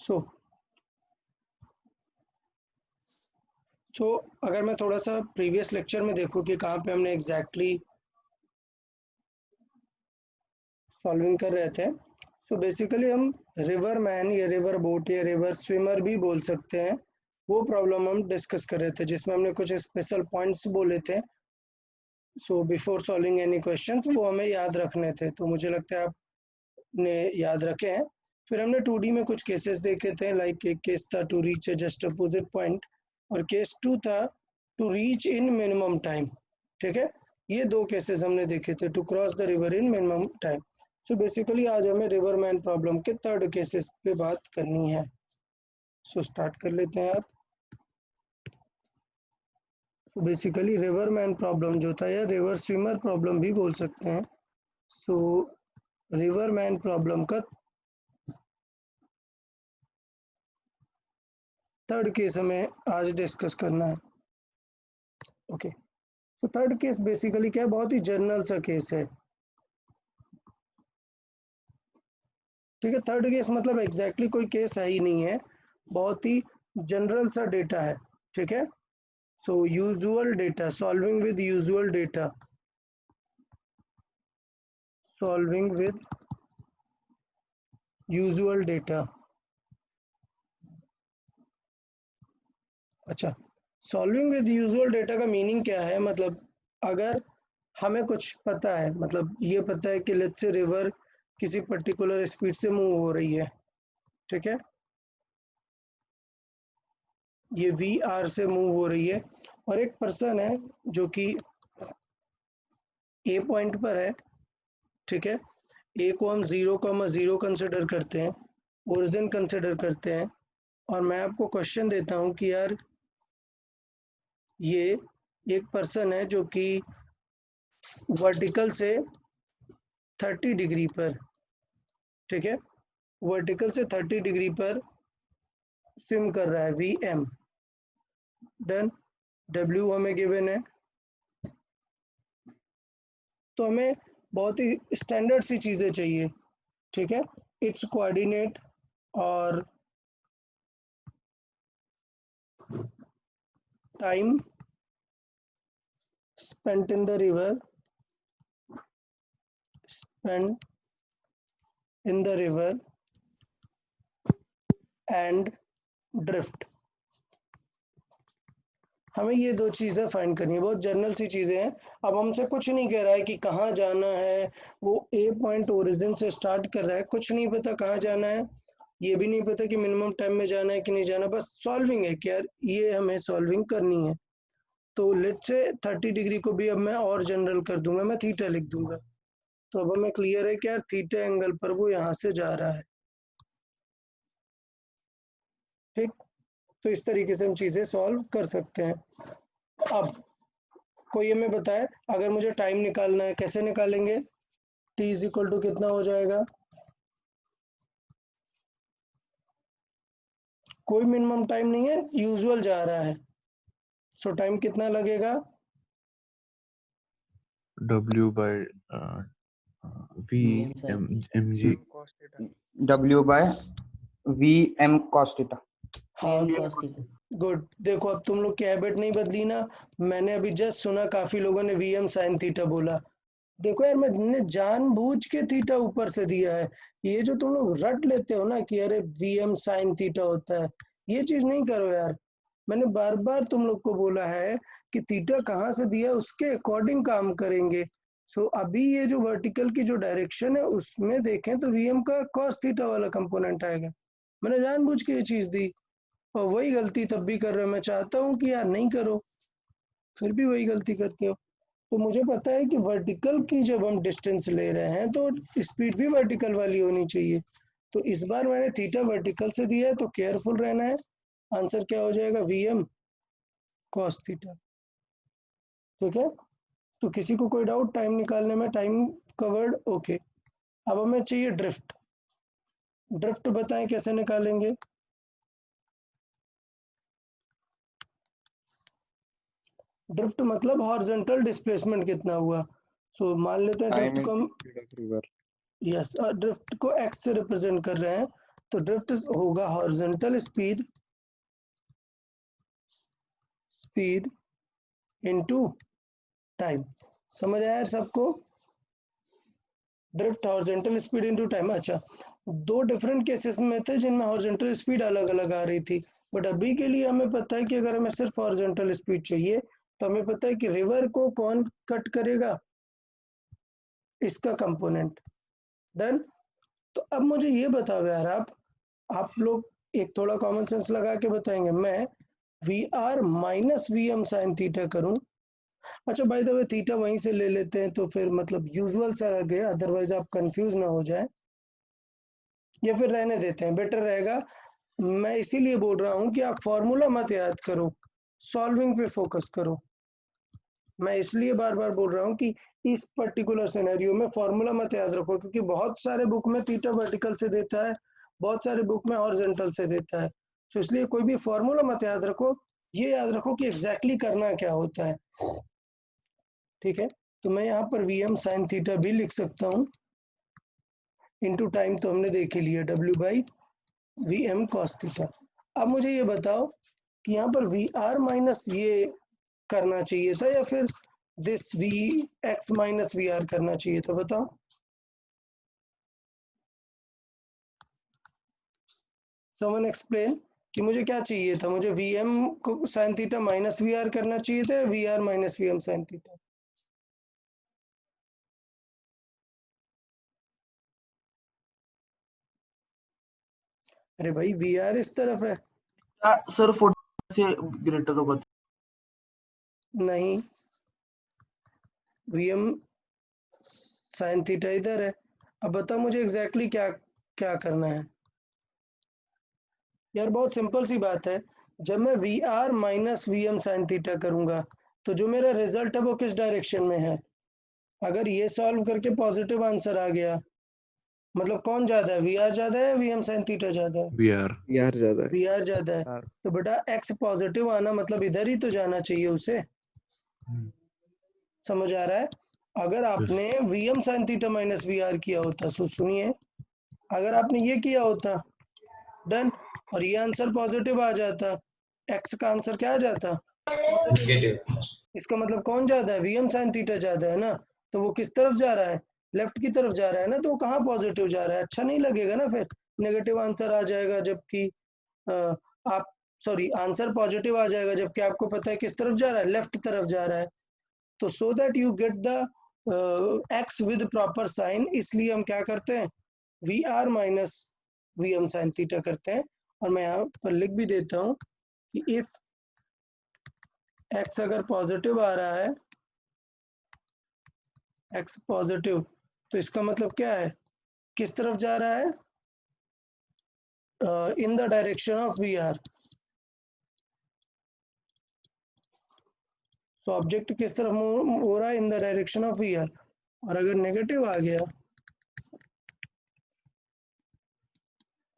सो अगर मैं थोड़ा सा प्रीवियस लेक्चर में देखूं कि कहाँ पे हमने एग्जैक्टली सॉल्विंग कर रहे थे, सो बेसिकली हम रिवर मैन या रिवर बोट या रिवर स्विमर भी बोल सकते हैं, वो प्रॉब्लम हम डिस्कस कर रहे थे जिसमें हमने कुछ स्पेशल पॉइंट्स बोले थे। So before solving any questions वो हमें याद रखने थे, तो मुझे लगता है आपने याद रखे हैं। फिर हमने 2D में कुछ केसेस देखे थे, लाइक एक केस था to reach a just opposite point और केस 2 था to reach in minimum time. ठीक है, ये दो केसेस हमने देखे थे, to cross the river in minimum time. So basically आज हमें रिवर मैन प्रॉब्लम के थर्ड केसेस पे बात करनी है। सो स्टार्ट कर लेते हैं आप। So basically river man problem जो था या रिवर स्विमर प्रॉब्लम भी बोल सकते हैं। सो रिवर मैन प्रॉब्लम का थर्ड केस हमें आज डिस्कस करना है। ओके, तो थर्ड केस बेसिकली क्या है, बहुत ही जनरल सा केस है। ठीक है, थर्ड केस मतलब एग्जैक्टली कोई केस है ही नहीं है, बहुत ही जनरल सा डेटा है। ठीक है, so usual data, solving with usual data, solving with usual data. अच्छा, सॉल्विंग विद यूजुअल डेटा का मीनिंग क्या है, मतलब अगर हमें कुछ पता है, मतलब ये पता है कि लेट्स से रिवर किसी पर्टिकुलर स्पीड से मूव हो रही है। ठीक है, ये वी आर से मूव हो रही है और एक पर्सन है जो कि ए पॉइंट पर है। ठीक है, ए को हम 0,0 कंसिडर करते हैं, ओरिजिन कंसिडर करते हैं, और मैं आपको क्वेश्चन देता हूं कि यार ये एक पर्सन है जो कि वर्टिकल से 30 डिग्री पर, ठीक है, वर्टिकल से 30 डिग्री पर स्विम कर रहा है, वी एम डन। डब्ल्यू हमें गिवन है, तो हमें बहुत ही स्टैंडर्ड सी चीज़ें चाहिए। ठीक है, इट्स कोऑर्डिनेट और time spent in the river, spent in the river and drift। हमें ये दो चीज़ें फाइंड करनी है, बहुत जनरल सी चीज़ें हैं। अब हमसे कुछ नहीं कह रहा है कि कहाँ जाना है, वो ए पॉइंट ओरिजिन से स्टार्ट कर रहा है, कुछ नहीं पता कहाँ जाना है, ये भी नहीं पता कि मिनिमम टाइम में जाना है कि नहीं जाना, बस सॉल्विंग है कि यार ये हमें सॉल्विंग करनी है। तो लेट्स से 30 डिग्री को भी अब मैं और जनरल कर दूंगा, मैं थीटा लिख दूंगा, तो अब हमें क्लियर है कि यार थीटा एंगल पर वो यहाँ से जा रहा है। ठीक, तो इस तरीके से हम चीज़ें सॉल्व कर सकते हैं। अब कोई हमें बताए, अगर मुझे टाइम निकालना है कैसे निकालेंगे, t इज इक्वल टू कितना हो जाएगा, कोई मिनिमम टाइम नहीं है, यूजुअल जा रहा है, सो टाइम कितना लगेगा, W by V m g W by V m cos theta। हाँ गुड। देखो अब तुम लोग की हैबिट नहीं बदली ना, मैंने अभी जस्ट सुना काफी लोगों ने वी एम साइन थीटा बोला। देखो यार, मैंने जानबूझ के थीटा ऊपर से दिया है, ये जो तुम लोग रट लेते हो ना कि अरे वी एम साइन थीटा होता है, ये चीज नहीं करो यार। मैंने बार बार तुम लोग को बोला है कि थीटा कहाँ से दिया उसके अकॉर्डिंग काम करेंगे। सो अभी ये जो वर्टिकल की जो डायरेक्शन है उसमें देखें तो वी एम का कॉस थीटा वाला कंपोनेंट आएगा, मैंने जानबूझ के ये चीज दी, और वही गलती तब भी कर रहे हो। मैं चाहता हूँ कि यार नहीं करो, फिर भी वही गलती करते हो। तो मुझे पता है कि वर्टिकल की जब हम डिस्टेंस ले रहे हैं तो स्पीड भी वर्टिकल वाली होनी चाहिए, तो इस बार मैंने थीटा वर्टिकल से दिया है तो केयरफुल रहना है। आंसर क्या हो जाएगा, वी एम कॉस थीटा। ठीक है, तो किसी को कोई डाउट टाइम निकालने में, टाइम कवर्ड ओके। अब हमें चाहिए ड्रिफ्ट, ड्रिफ्ट बताएं कैसे निकालेंगे। ड्रिफ्ट मतलब हॉरिजॉन्टल डिस्प्लेसमेंट कितना हुआ। सो मान लेते हैं ड्रिफ्ट को हम, यस ड्रिफ्ट को एक्स से रिप्रेजेंट कर रहे हैं, तो ड्रिफ्ट होगा हॉरिजॉन्टल स्पीड इनटू टाइम। समझ आया सबको? Drift horizontal speed into time. अच्छा, दो डिफरेंट केसेस में थे जिनमें हॉरिजॉन्टल स्पीड अलग अलग आ रही थी, बट अभी के लिए हमें पता है कि अगर हमें सिर्फ हॉरिजॉन्टल स्पीड चाहिए तो हमें पता है कि रिवर को कौन कट करेगा, इसका कंपोनेंट। डन। तो अब मुझे ये बताओ यार, आप लोग एक थोड़ा कॉमन सेंस लगा के बताएंगे। मैं V R minus V M sine theta करूं। अच्छा बाय द वे, थीटा वहीं से ले लेते हैं तो फिर मतलब यूजुअल सा रह गया, अदरवाइज आप कंफ्यूज ना हो जाए, या फिर रहने देते हैं, बेटर रहेगा। मैं इसीलिए बोल रहा हूं कि आप फॉर्मूला मत याद करो, सॉल्विंग पे फोकस करो। मैं इसलिए बार बार बोल रहा हूँ कि इस पर्टिकुलर सिनेरियो में फॉर्मूला मत याद रखो, क्योंकि बहुत सारे बुक में थीटा वर्टिकल से देता है, बहुत सारे बुक में हॉरिजॉन्टल से देता है। तो इसलिए कोई भी फॉर्मूला मत याद रखो, ये याद रखो कि एग्जैक्टली करना क्या होता है। ठीक है, तो मैं यहाँ पर वी एम साइन थीटा भी लिख सकता हूँ, इनटू टाइम तो हमने देख ही लिया, W by V M cos theta. अब मुझे ये बताओ कि यहाँ पर वी आर माइनस ये करना चाहिए था या फिर this V X minus V R करना चाहिए था, बताओ। समवन एक्सप्लेन कि मुझे क्या चाहिए था, मुझे वी एम को sine theta minus V R करना चाहिए था या V R minus V M sine theta? अरे भाई वी आर इस तरफ है। सर 40 से ग्रेटर होगा नहीं, वी एम साइन थीटा इधर है। अब बताओ मुझे एग्जैक्टली क्या क्या करना है यार। बहुत सिंपल सी बात है, जब मैं V R minus V M sine theta करूंगा तो जो मेरा रिजल्ट है वो किस डायरेक्शन में है। अगर ये सॉल्व करके पॉजिटिव आंसर आ गया, मतलब कौन ज्यादा है, वी आर ज्यादा है वी एम साइन थीटा ज्यादा है? वी आर यार ज्यादा वी आर ज्यादा है। है। तो बेटा एक्स पॉजिटिव आना मतलब इधर ही तो जाना चाहिए उसे। समझ आ रहा है? अगर आपने V M sine theta minus V R किया होता, सुनिए, अगर आपने ये किया होता, डन, और ये आंसर पॉजिटिव आ जाता, एक्स का आंसर क्या आ जाता, इसका मतलब कौन ज्यादा है, वी एम साइन थीटा ज्यादा है ना। तो वो किस तरफ जा रहा है, लेफ्ट की तरफ जा रहा है ना, तो वो कहाँ पॉजिटिव जा रहा है, अच्छा नहीं लगेगा ना, फिर नेगेटिव आंसर आ जाएगा, जबकि आप सॉरी आंसर पॉजिटिव आ जाएगा, जबकि आपको पता है किस तरफ जा रहा है, लेफ्ट तरफ जा रहा है। तो so that you get the X with proper sign, इसलिए हम क्या करते हैं, V R minus V M sine theta करते हैं। और मैं यहाँ पर लिख भी देता हूँ कि इफ एक्स अगर पॉजिटिव आ रहा है, एक्स पॉजिटिव, तो इसका मतलब क्या है, किस तरफ जा रहा है, in the direction of V R. So object किस तरफ मूव हो रहा है, in the direction of V R. और अगर नेगेटिव आ गया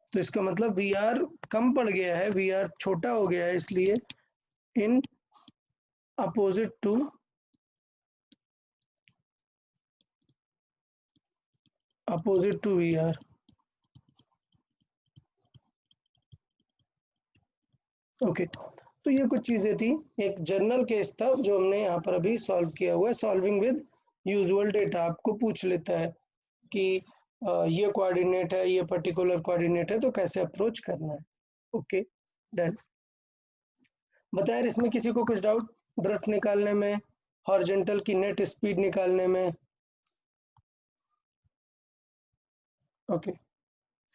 तो इसका मतलब वी आर कम पड़ गया है, वी आर छोटा हो गया है, इसलिए in opposite to V R. Okay, तो ये कुछ चीजें थी, एक जनरल केस था जो हमने यहाँ पर अभी सॉल्व किया हुआ है, सॉल्विंग विद यूजुअल डेटा। आपको पूछ लेता है कि ये कोऑर्डिनेट है, ये पर्टिकुलर कोऑर्डिनेट है, तो कैसे अप्रोच करना है। Okay done. बताया इसमें किसी को कुछ डाउट, ड्रिफ्ट निकालने में, हॉरिजॉन्टल की नेट स्पीड निकालने में? Okay,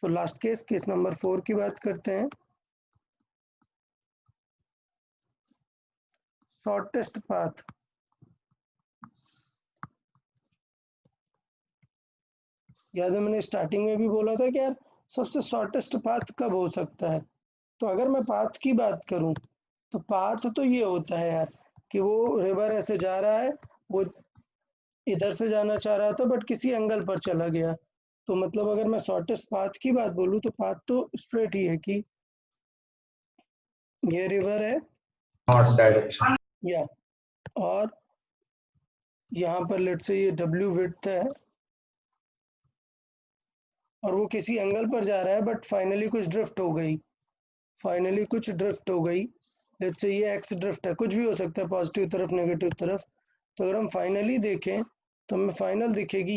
so last case number 4 की बात करते हैं। शॉर्टेस्ट पाथ, याद है मैंने स्टार्टिंग में भी बोला था कि यार सबसे शॉर्टेस्ट पाथ कब हो सकता है। तो अगर मैं पाथ की बात करूं तो पाथ तो ये होता है यार कि वो रिवर ऐसे जा रहा है, वो इधर से जाना चाह रहा था बट किसी एंगल पर चला गया। तो मतलब अगर मैं शॉर्टेस्ट पाथ की बात बोलूं तो पाथ तो स्ट्रेट ही है कि ये रिवर है नॉट डायरेक्शन या, और यहाँ पर लेट से ये W विड्थ है और वो किसी एंगल पर जा रहा है बट फाइनली कुछ ड्रिफ्ट हो गई, लेट्स से ये एक्स ड्रिफ्ट है, कुछ भी हो सकता है पॉजिटिव तरफ नेगेटिव तरफ। तो अगर हम फाइनली देखें तो हमें फाइनल दिखेगी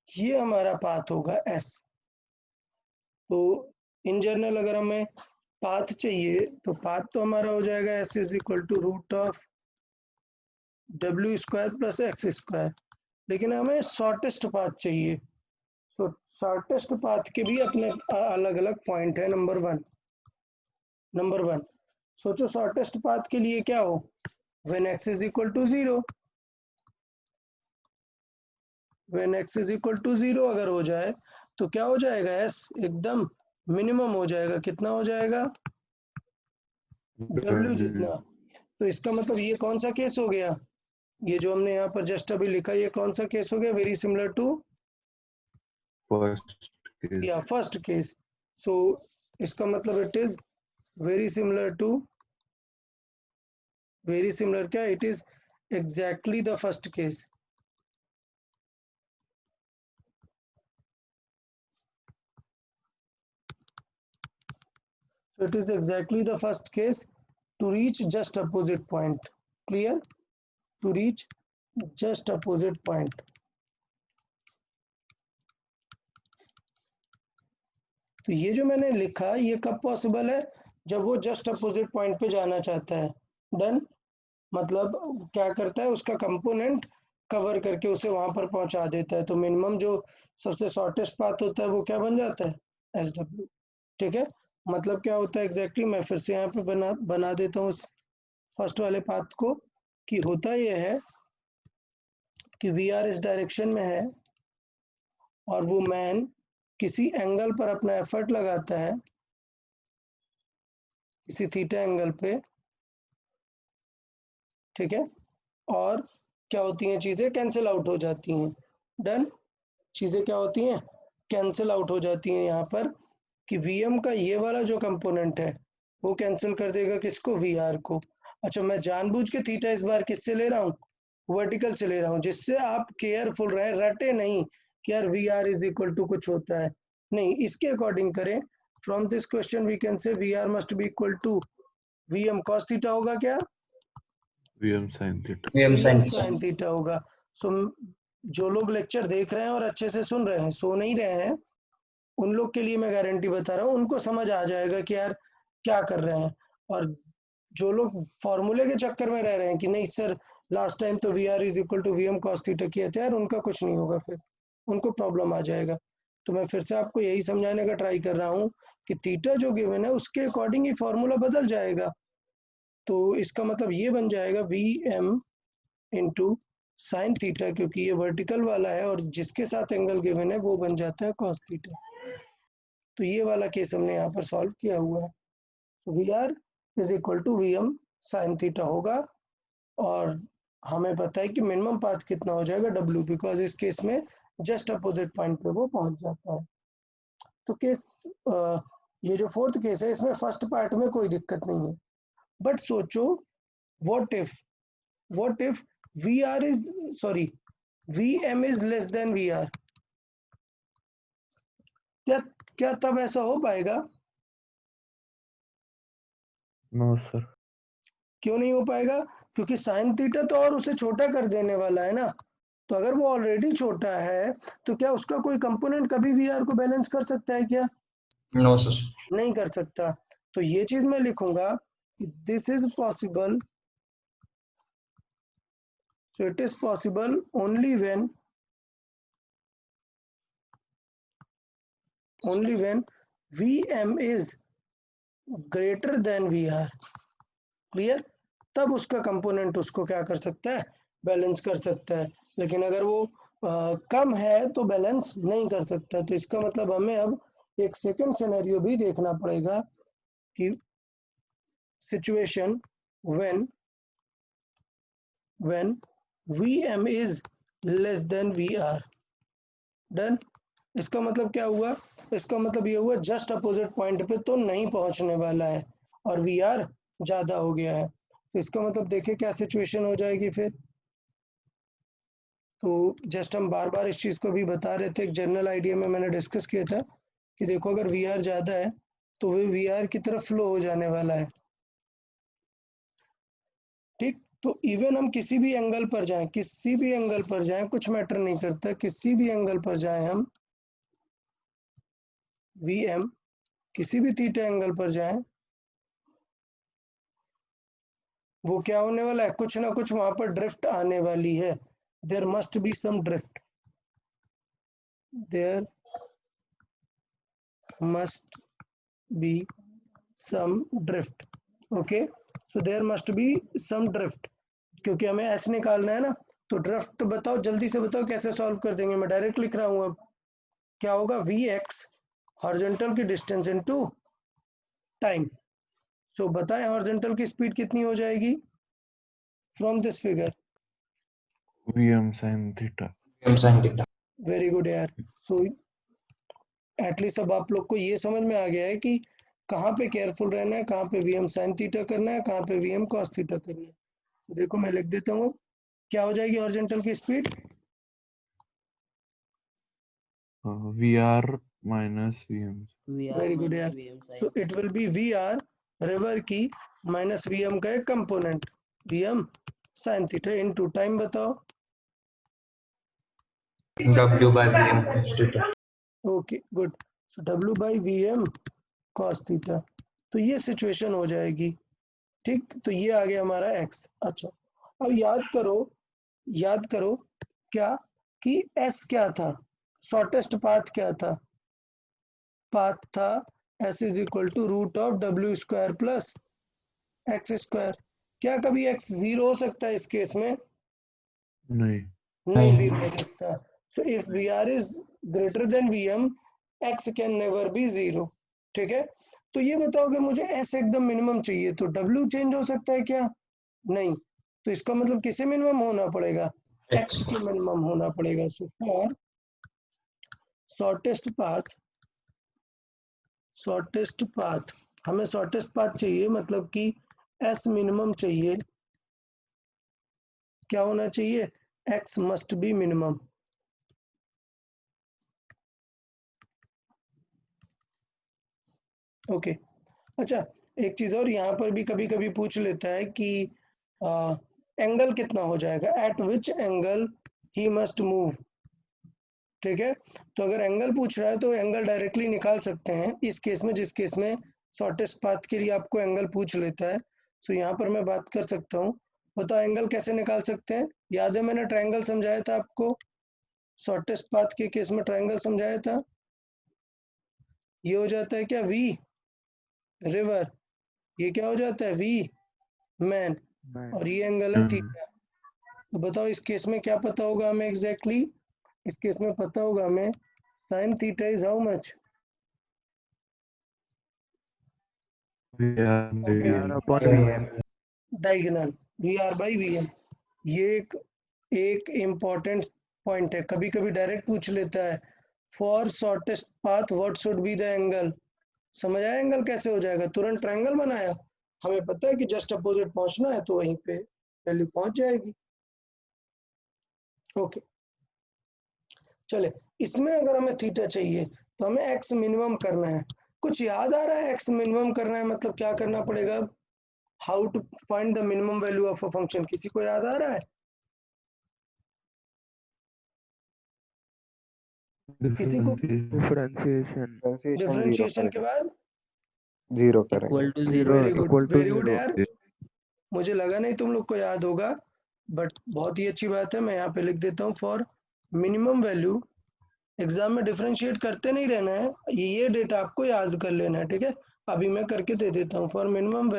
ये हमारा पाथ होगा एस। तो इन जनरल अगर हमें पाथ चाहिए तो पाथ तो हमारा हो जाएगा S is equal to root of W square plus X square, लेकिन हमें शॉर्टेस्ट पाथ चाहिए। तो शॉर्टेस्ट पाथ के भी अपने अलग अलग पॉइंट है। नंबर वन सोचो शॉर्टेस्ट पाथ के लिए क्या हो, when X is equal to 0, when X is equal to 0 अगर हो जाए तो क्या हो जाएगा, एस एकदम मिनिमम हो जाएगा, कितना हो जाएगा, डब्ल्यू जितना। तो इसका मतलब ये कौन सा केस हो गया, ये जो हमने यहाँ पर जस्ट अभी लिखा, ये कौन सा केस हो गया, very similar to first case. So इसका मतलब इट इज वेरी सिमिलर क्या, it is exactly the first case. So it is exactly the first case to reach just opposite point. Clear? To reach just opposite point. तो ये जो मैंने लिखा ये कब पॉसिबल है, जब वो जस्ट अपोजिट पॉइंट पे जाना चाहता है। डन, मतलब क्या करता है, उसका कंपोनेंट कवर करके उसे वहां पर पहुंचा देता है। तो मिनिमम जो सबसे शॉर्टेस्ट पाथ होता है वो क्या बन जाता है, एस डब्ल्यू। ठीक है, मतलब क्या होता है एग्जैक्टली, मैं फिर से यहाँ पे बना देता हूँ उस फर्स्ट वाले पाथ को, कि होता यह है कि वी आर इस डायरेक्शन में है और वो मैन किसी एंगल पर अपना एफर्ट लगाता है, किसी थीटा एंगल पे। ठीक है, और क्या होती हैं चीजें, कैंसिल आउट हो जाती हैं। डन, चीजें क्या होती हैं, कैंसिल आउट हो जाती हैं यहाँ पर, कि वीएम का ये वाला जो कंपोनेंट है वो कैंसिल कर देगा किसको, वीआर को। अच्छा, मैं जानबूझ के थीटा इस बार किससे ले रहा हूँ, वर्टिकल से ले रहा हूँ, जिससे आप केयरफुल रहे, रटे नहीं कि यार V R is equal to कुछ होता है, नहीं, इसके अकॉर्डिंग करें। From this question we can say V R must be equal to VM cos theta होगा क्या, VM sine theta, VM sin sine theta होगा। सो जो लोग लेक्चर देख रहे हैं और अच्छे से सुन रहे हैं, सो नहीं रहे हैं, उन लोग के लिए मैं गारंटी बता रहा हूँ, उनको समझ आ जाएगा कि यार क्या कर रहे हैं। और जो लोग फॉर्मूले के चक्कर में रह रहे हैं कि नहीं सर लास्ट टाइम तो V R is equal to V M cos theta किया था, यार उनका कुछ नहीं होगा, फिर उनको प्रॉब्लम आ जाएगा। तो मैं फिर से आपको यही समझाने का ट्राई कर रहा हूँ कि थीटा जो गिवन है उसके अकॉर्डिंग ही फॉर्मूला बदल जाएगा। तो इसका मतलब ये बन जाएगा V M into sine theta, क्योंकि ये वर्टिकल वाला है और जिसके साथ एंगल गिवन है वो बन जाता है कॉस थीटा। तो ये वाला केस हमने यहाँ पर सॉल्व किया हुआ है। V R is equal to V M sine theta होगा, और हमें पता है कि मिनिमम पाथ कितना हो जाएगा, डब्ल्यू, बिकॉज इस केस में जस्ट अपोजिट पॉइंट पे वो पहुंच जाता है। तो केस ये जो फोर्थ केस है इसमें फर्स्ट पार्ट में कोई दिक्कत नहीं है, बट सोचो what if V R is sorry V M is less than V R, क्या तब ऐसा हो पाएगा, नो सर, क्यों नहीं हो पाएगा, क्योंकि साइन थीटा तो और उसे छोटा कर देने वाला है ना। तो अगर वो ऑलरेडी छोटा है तो क्या उसका कोई कंपोनेंट कभी वी आर को बैलेंस कर सकता है क्या, No, sir. नहीं कर सकता। तो ये चीज मैं लिखूंगा, this is possible, so it is possible only when Vm is greater than Vr, clear, तब उसका कंपोनेंट उसको क्या कर सकता है, बैलेंस कर सकता है। लेकिन अगर वो कम है तो बैलेंस नहीं कर सकता। तो इसका मतलब हमें अब एक सेकंड सिनेरियो भी देखना पड़ेगा कि situation when Vm is less than Vr। Done, इसका मतलब क्या हुआ, इसका मतलब ये हुआ जस्ट अपोजिट पॉइंट पे तो नहीं पहुंचने वाला है और Vr ज्यादा हो गया है। तो इसका मतलब देखिए क्या सिचुएशन हो जाएगी फिर, तो जस्ट हम बार बार इस चीज़ को भी बता रहे थे, एक जनरल आइडिया में मैंने डिस्कस किया था कि देखो अगर वी आर ज़्यादा है तो वो वी आर की तरफ फ्लो हो जाने वाला है, ठीक। तो इवन हम किसी भी एंगल पर जाएं, किसी भी एंगल पर जाएं, कुछ मैटर नहीं करता, किसी भी एंगल पर जाएं हम वी एम, किसी भी थीटा एंगल पर जाएं, वो क्या होने वाला है, कुछ ना कुछ वहां पर ड्रिफ्ट आने वाली है। There must be some drift, there must be some drift, okay. So there must be some drift, क्योंकि हमें एस निकालना है ना। तो ड्रिफ्ट बताओ, जल्दी से बताओ कैसे सॉल्व कर देंगे। मैं डायरेक्ट लिख रहा हूँ, अब क्या होगा, वी एक्स हॉरिजॉन्टल की डिस्टेंस इनटू टाइम। सो बताएं हॉरिजॉन्टल की स्पीड कितनी हो जाएगी from this figure. VM sin theta. VM sin theta. Very good यार। सो एटलीस्ट अब आप लोग को ये समझ में आ गया है कि कहाँ पे केयरफुल रहना है, कहाँ पे वी एम साइन थीटा करना है, कहाँ पे वी एम कॉस थीटा करना है। तो देखो मैं लिख देता हूँ, क्या हो जाएगी हॉरिजॉन्टल की speed, VR minus VM. Very good यार। So it will be V R river की माइनस वी एम का एक component V M sine theta into time. बताओ। W by VM cos theta. Okay good. So W by V M cos theta, तो ये situation हो जाएगी, ठीक। तो ये आ गया हमारा x। अच्छा अब याद करो क्या कि s क्या था, शॉर्टेस्ट पाथ क्या था, पाथ था s is equal to root of W square plus X square. क्या कभी x जीरो हो सकता है इस केस में, नहीं. नहीं जीरो हो सकता। So if V R is greater than V M X can never be zero, ठीक है। तो ये बताओ अगर मुझे s एकदम मिनिमम चाहिए तो w चेंज हो सकता है क्या, नहीं। तो इसका मतलब किसे मिनिमम होना पड़ेगा, x X. को मिनिमम होना पड़ेगा। सो फॉर शॉर्टेस्ट पाथ हमें शॉर्टेस्ट पाथ चाहिए, मतलब कि s मिनिमम चाहिए, क्या होना चाहिए, x must be minimum. Okay अच्छा एक चीज और, यहाँ पर भी कभी कभी पूछ लेता है कि एंगल कितना हो जाएगा, eight which angle he must move, ठीक है। तो अगर एंगल पूछ रहा है तो एंगल डायरेक्टली निकाल सकते हैं इस केस में, जिस केस में शॉर्टेस्ट पाथ के लिए आपको एंगल पूछ लेता है। सो यहाँ पर मैं बात कर सकता हूँ, बताओ एंगल कैसे निकाल सकते हैं। याद है मैंने ट्रायंगल समझाया था आपको, शॉर्टेस्ट पाथ के केस में ट्रायंगल समझाया था। ये हो जाता है क्या वी रिवर, ये क्या हो जाता है वी मैन, और ये एंगल है थीटा। तो बताओ इस केस में क्या पता होगा हमें एग्जैक्टली, इस केस में पता होगा हमें sine theta is how much, VR by VM. Diagonal V R by V M. ये एक इम्पॉर्टेंट पॉइंट है, कभी कभी डायरेक्ट पूछ लेता है for shortest path what should be the angle. समझ आया एंगल कैसे हो जाएगा, तुरंत ट्रायंगल बनाया, हमें पता है कि जस्ट अपोजिट पहुंचना है तो वहीं पे वैल्यू पहुंच जाएगी। ओके चले, इसमें अगर हमें थीटा चाहिए तो हमें एक्स मिनिमम करना है। कुछ याद आ रहा है, एक्स मिनिमम करना है मतलब क्या करना पड़ेगा, how to find the minimum value of a function, किसी को याद आ रहा है, किसी को। Differentiation. डिफरेंशिएशन के बाद जीरो करेंगे। Equal to zero, very good यार, मुझे लगा नहीं तुम लोग को याद होगा, बट बहुत ही अच्छी बात है। मैं यहाँ पे लिख देता हूँ फॉर मिनिमम वैल्यू, एग्जाम में डिफरेंशिएट करते नहीं रहना है, ये डेटा आपको याद कर लेना है, ठीक है। अभी मैं करके दे देता हूँ, फॉर मिनिमम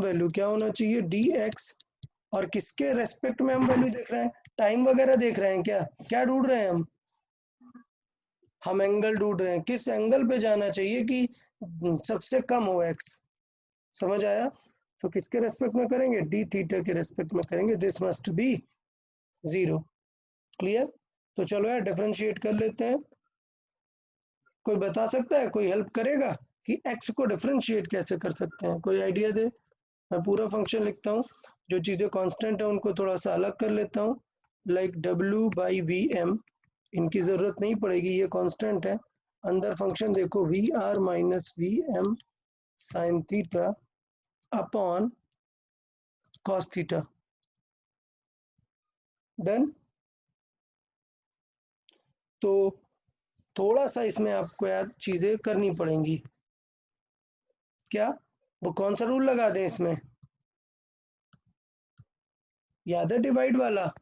वैल्यू क्या होना चाहिए डी एक्स, और किसके रेस्पेक्ट में हम वैल्यू देख रहे हैं, टाइम वगैरह देख रहे हैं क्या, क्या ढूंढ रहे हैं हम एंगल ढूंढ रहे हैं, किस एंगल पे जाना चाहिए कि सबसे कम हो एक्स, समझ आया। तो किसके रेस्पेक्ट में करेंगे, डी थीटा के रेस्पेक्ट में करेंगे, this must B zero, clear. तो चलो यार डिफरेंशिएट कर लेते हैं, कोई बता सकता है, कोई हेल्प करेगा कि x को डिफरेंशिएट कैसे कर सकते हैं, कोई आइडिया दे। मैं पूरा फंक्शन लिखता हूँ, जो चीज़ें कांस्टेंट है उनको थोड़ा सा अलग कर लेता हूँ, लाइक W/VM, इनकी ज़रूरत नहीं पड़ेगी, ये कांस्टेंट है। अंदर फंक्शन देखो VR minus VM sign theta upon cos theta. Done. तो थोड़ा सा इसमें आपको यार चीजें करनी पड़ेंगी। क्या वो कौन सा रूल लगा दें इसमें? याद है डिवाइड वाला?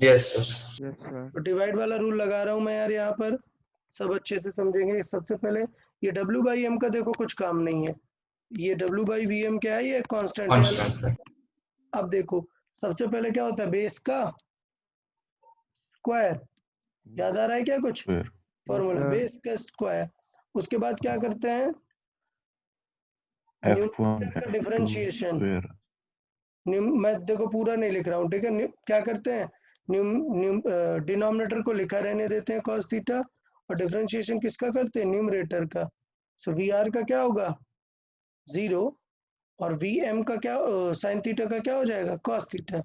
Yes, sir. Yes, sir. तो डिवाइड वाला रूल लगा रहा हूं मैं यार, यहाँ पर सब अच्छे से समझेंगे। सबसे पहले ये W/M का देखो कुछ काम नहीं है, ये W/VM क्या है, ये कांस्टेंट है। Constant. अब देखो सबसे पहले क्या होता है, बेस का स्क्वायर। याद आ रहा है क्या कुछ Square. फॉर्मूला? sir. बेस का स्क्वायर। उसके बाद क्या करते हैं, F1 न्यूमरेटर का F2 डिफरेंशिएशन। square. मैं देखो पूरा नहीं लिख रहा हूँ, ठीक है। क्या करते हैं, डिनोमिनेटर को लिखा रहने देते हैं cos थीटा, और डिफरेंशिएशन किसका करते हैं, न्यूमरेटर का। सो VR का क्या होगा 0, और VM का क्या, साइन थीटा का क्या हो जाएगा cos theta,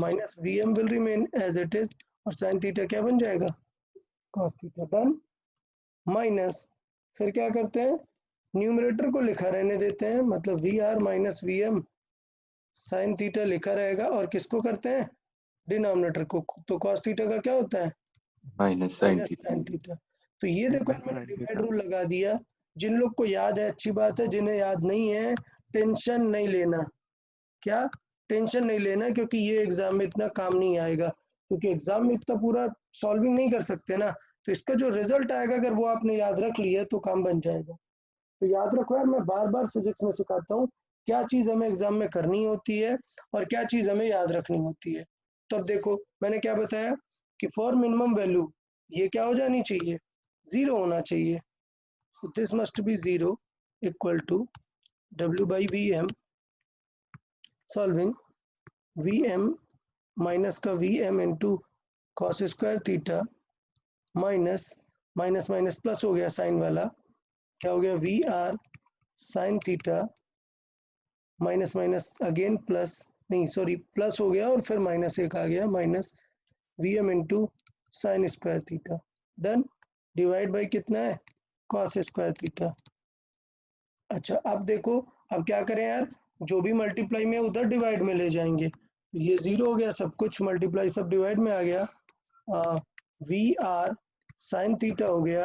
minus VM will remain as it is, और साइन थीटा क्या बन जाएगा cos थीटा। डन। माइनस फिर क्या करते हैं, न्यूमरेटर को लिखा रहने देते हैं, मतलब VR minus VM sine theta लिखा रहेगा, और किसको करते हैं, डिनोमिनेटर को। तो cos थीटा का क्या होता है माइनस साइन थीटा। तो ये देखो Minus मैंने sin डिवाइड theta. रूल लगा दिया। जिन लोग को याद है अच्छी बात है, जिन्हें याद नहीं है टेंशन नहीं लेना। क्या टेंशन नहीं लेना, क्योंकि ये एग्जाम में इतना काम नहीं आएगा, क्योंकि एग्जाम में इतना पूरा सॉल्विंग नहीं कर सकते ना। तो इसका जो रिजल्ट आएगा अगर वो आपने याद रख लिया तो काम बन जाएगा। तो याद रखो यार, मैं बार बार फिजिक्स में सिखाता हूँ क्या चीज हमें एग्जाम में करनी होती है और क्या चीज हमें याद रखनी होती है। तो अब देखो मैंने क्या बताया कि फॉर मिनिमम वैल्यू ये क्या हो जानी चाहिए, 0 होना चाहिए। So this must be 0 equal to W/VM solving VM minus का VM into cos square theta minus minus minus plus हो गया साइन वाला, क्या हो गया VR sine theta minus minus again plus, नहीं सॉरी प्लस हो गया और फिर माइनस एक आ गया, minus VM into sine square theta. Done. Divide by कितना है कॉस स्क्वायर थीटा। अच्छा अब देखो, अब क्या करें यार, जो भी मल्टीप्लाई में उधर डिवाइड में ले जाएंगे, तो ये 0 हो गया, सब कुछ मल्टीप्लाई सब डिवाइड में आ गया। VR साइन थीटा हो गया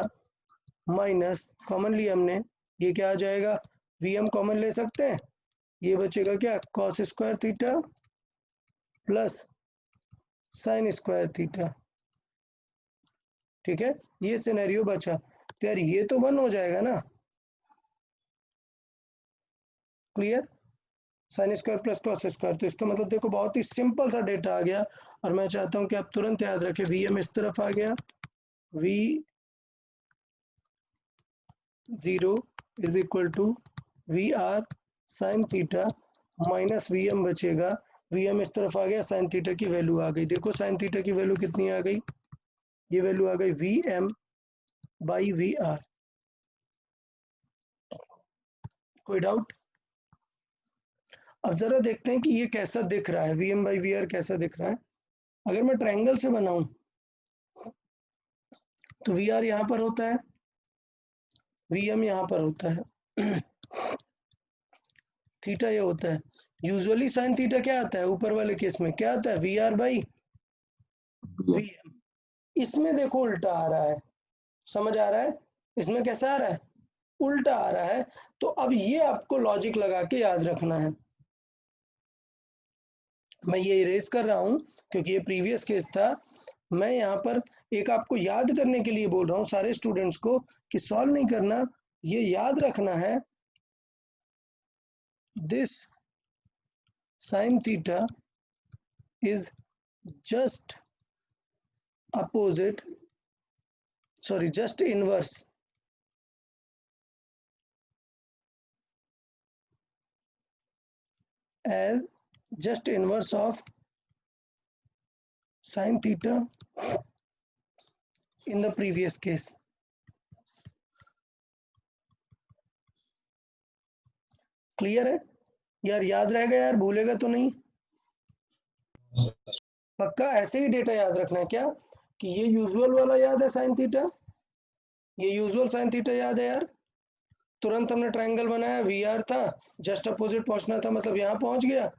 माइनस कॉमन लिया हमने, ये क्या आ जाएगा, VM कॉमन ले सकते हैं, ये बचेगा क्या cos square theta plus sign square theta. ठीक है, ये सिनेरियो बचा। तो यार ये तो 1 हो जाएगा ना, clear, sine square plus cos square. तो इसका मतलब देखो बहुत ही सिंपल सा डेटा आ गया, और मैं चाहता हूं कि आप तुरंत याद रखें, VM इस तरफ आ गया, V0 is equal to VR sine theta minus VM बचेगा, VM इस तरफ आ गया, साइन थीटा की वैल्यू आ गई। देखो साइन थीटा की वैल्यू कितनी आ गई, ये वैल्यू आ गई VM/VR। कोई डाउट? अब जरा देखते हैं कि ये कैसा दिख रहा है, VM/VR कैसा दिख रहा है। अगर मैं ट्रायंगल से बनाऊं तो VR यहाँ पर होता है, VM यहाँ पर होता है, थीटा ये होता है। यूजुअली साइन थीटा क्या आता है, ऊपर वाले केस में क्या आता है, VR/VM। इसमें देखो उल्टा आ रहा है, समझ आ रहा है, इसमें कैसा आ रहा है, उल्टा आ रहा है। तो अब ये आपको लॉजिक लगा के याद रखना है। मैं ये इरेज कर रहा हूं क्योंकि ये प्रीवियस केस था। मैं यहाँ पर एक आपको याद करने के लिए बोल रहा हूँ सारे स्टूडेंट्स को कि सॉल्व नहीं करना, ये याद रखना है, this sign theta is just opposite, sorry just inverse as just inverse of sin theta in the previous case। Clear है? यार याद रहेगा यार, भूलेगा तो नहीं? पक्का ऐसे ही डेटा याद रखना है क्या कि ये यूजुअल वाला याद है साइन थीटा, ये यूजुअल साइन थीटा याद है यार? तुरंत हमने ट्रायंगल बनाया, वी आर था, जस्ट अपोजिट पहुंचना था, मतलब यहाँ पहुंच गया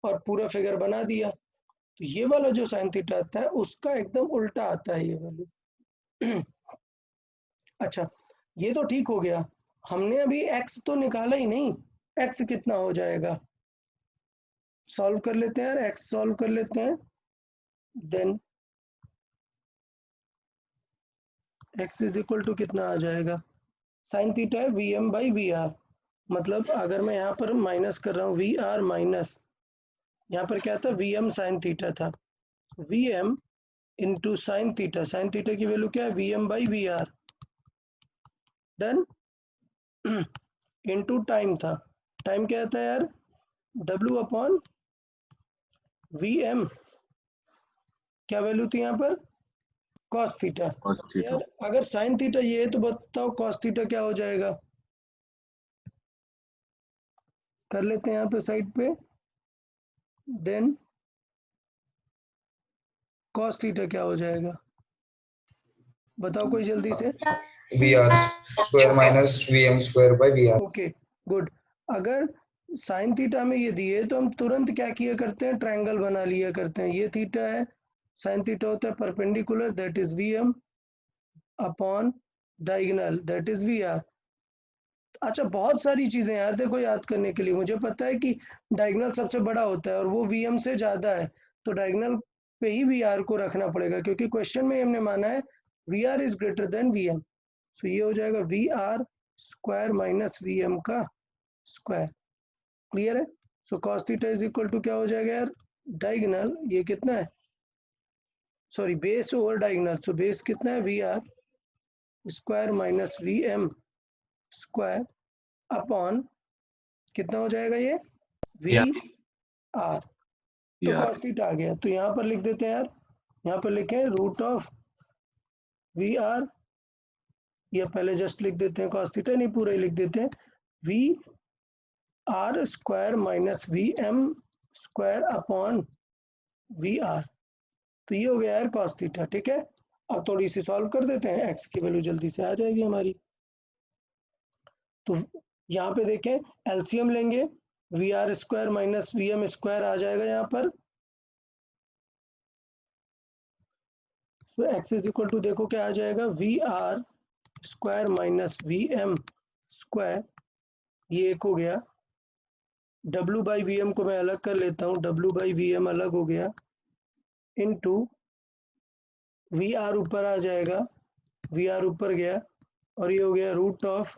और पूरा फिगर बना दिया। तो ये वाला जो साइन थीटा आता है उसका एकदम उल्टा आता है ये वैल्यू। अच्छा, ये तो ठीक हो गया। हमने अभी x तो निकाला ही नहीं, x कितना हो जाएगा? सॉल्व कर लेते हैं यार, x सॉल्व कर लेते हैं। Then x is equal to कितना आ जाएगा? साइन थीटा है V M by V are, मतलब अगर मैं यहाँ पर माइनस कर रहा हूँ वी आर माइनस, यहाँ पर क्या था, वी एम साइन थीटा था, V M into sine theta की वैल्यू क्या है, V M by V R, done. Into time था, टाइम क्या था यार, W अपॉन वी एम, क्या वैल्यू थी यहाँ पर, कॉस थीटा। यार अगर साइन थीटा ये है तो बताओ कॉस थीटा क्या हो जाएगा? कर लेते हैं यहाँ पे साइड पे। देन कॉस थीटा क्या हो जाएगा, बताओ कोई जल्दी से। VR square minus VM square by VR. Okay good. अगर साइन थीटा में ये दिए तो हम तुरंत क्या किया करते हैं, ट्रायंगल बना लिया करते हैं। ये थीटा है, साइन थीटा होता है perpendicular, that is V M upon diagonal, that is V R. अच्छा, बहुत सारी चीजें यार देखो याद करने के लिए। मुझे पता है कि डायगोनल सबसे बड़ा होता है और वो वी एम से ज्यादा है, तो डायगोनल पे ही वी आर को रखना पड़ेगा क्योंकि क्वेश्चन में हमने माना है V R is greater than V M. So ये हो जाएगा V R square minus V M का स्क्वायर। क्लियर है? So cos theta is equal to क्या हो जाएगा यार, डायगोनल ये कितना है, sorry base over diagonal, so base कितना है, V R square minus V M square upon कितना हो जाएगा ये, वी आर। तो कॉस थीटा आ गया, तो यहाँ पर लिख देते हैं यार, यहाँ पर लिखें रूट ऑफ वी आर, या पहले जस्ट लिख देते हैं कॉस थीटा, नहीं पूरा ही लिख देते हैं, V R square minus V M square upon V R. तो ये हो गया यार कॉस थीटा। ठीक है, अब थोड़ी सी सॉल्व कर देते हैं, एक्स की वैल्यू जल्दी से आ जाएगी हमारी। तो यहाँ पे देखें, एलसीएम लेंगे, V R square minus V M square आ जाएगा यहाँ पर। तो एक्स इज इक्वल टू देखो क्या आ जाएगा, V R square minus V M square, ये एक हो गया। W बाई वी एम को मैं अलग कर लेता हूँ, W बाई वी एम अलग हो गया, इनटू वी आर ऊपर आ जाएगा, वी आर ऊपर गया, और ये हो गया root of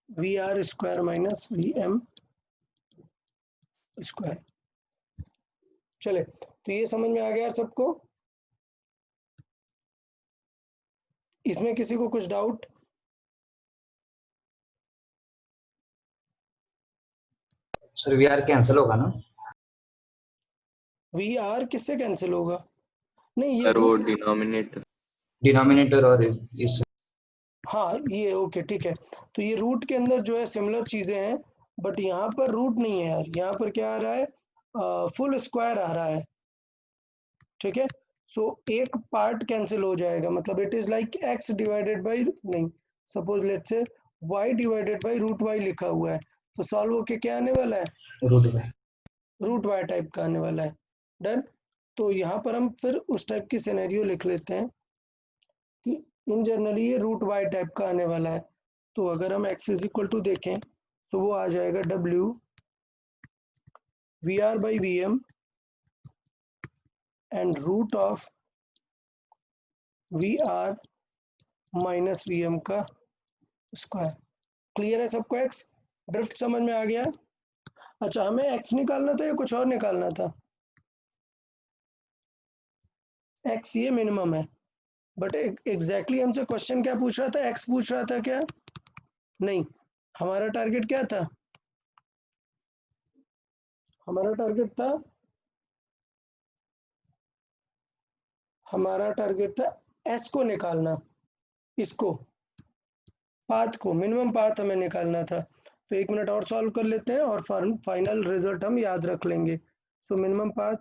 V R square minus V M square. चले, तो ये समझ में आ गया सबको? इसमें किसी को कुछ डाउट? सर VR कैंसिल होगा ना? वी आर किससे कैंसिल होगा? नहीं ये सर जो वो डिनोमिनेटर और इस हाँ ये ओके ठीक है। तो ये रूट के अंदर जो है सिमिलर चीजें हैं, बट यहाँ पर रूट नहीं है यार, यहाँ पर क्या आ रहा है, फुल स्क्वायर आ रहा है। ठीक है, सो एक पार्ट कैंसिल हो जाएगा, मतलब it is like X divided by, नहीं suppose let's say Y divided by root Y लिखा हुआ है, तो सॉल्व होके क्या आने वाला है, रूट में। रूट वाई टाइप का आने वाला है। डन। तो यहाँ पर हम फिर उस टाइप की सिनेरियो लिख लेते हैं कि इन जनरली ये रूट वाई टाइप का आने वाला है। तो अगर हम x इज इक्वल टू देखें तो वो आ जाएगा W V R by V M and root of V R minus V M का स्क्वायर। क्लियर है सबको? x ड्रिफ्ट समझ में आ गया? अच्छा, हमें x निकालना था या कुछ और निकालना था? x ये मिनिमम है, बट एग्जैक्टली हमसे क्वेश्चन क्या पूछ रहा था, x पूछ रहा था क्या? नहीं, हमारा टारगेट क्या था, हमारा टारगेट था, हमारा टारगेट था s को निकालना, इसको पाथ को, मिनिमम पाथ हमें निकालना था। तो 1 मिनट और सॉल्व कर लेते हैं और फाइनल रिजल्ट हम याद रख लेंगे। सो मिनिमम पाथ,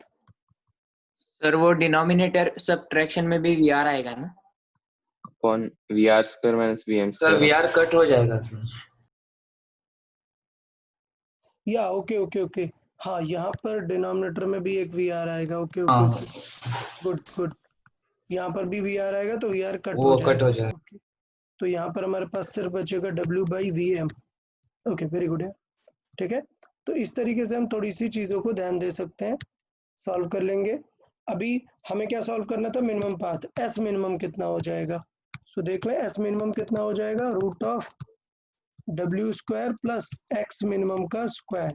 सर वो डिनोमिनेटर सब्ट्रैक्शन में भी वीआर आएगा ना? Upon VR square minus VM sir square. VR cut हो जाएगा सर। या ओके ओके ओके, हाँ यहाँ पर डिनोमिनेटर में भी एक VR आएगा। ओके ओके हाँ ओके, गुड गुड, यहाँ पर भी VR आएगा तो VR कट वो हो कट हो जाएगा। जाएगा। ओके, तो यहाँ पर हमारे पास सिर्फ बचेगा W/VM। ओके वेरी गुड है, ठीक है। तो इस तरीके से हम थोड़ी सी चीज़ों को ध्यान दे सकते हैं, सॉल्व कर लेंगे। अभी हमें क्या सॉल्व करना था, मिनिमम पाथ। एस मिनिमम कितना हो जाएगा, सो देख लें एस मिनिमम कितना हो जाएगा, √of W square plus x minimum का स्क्वायर।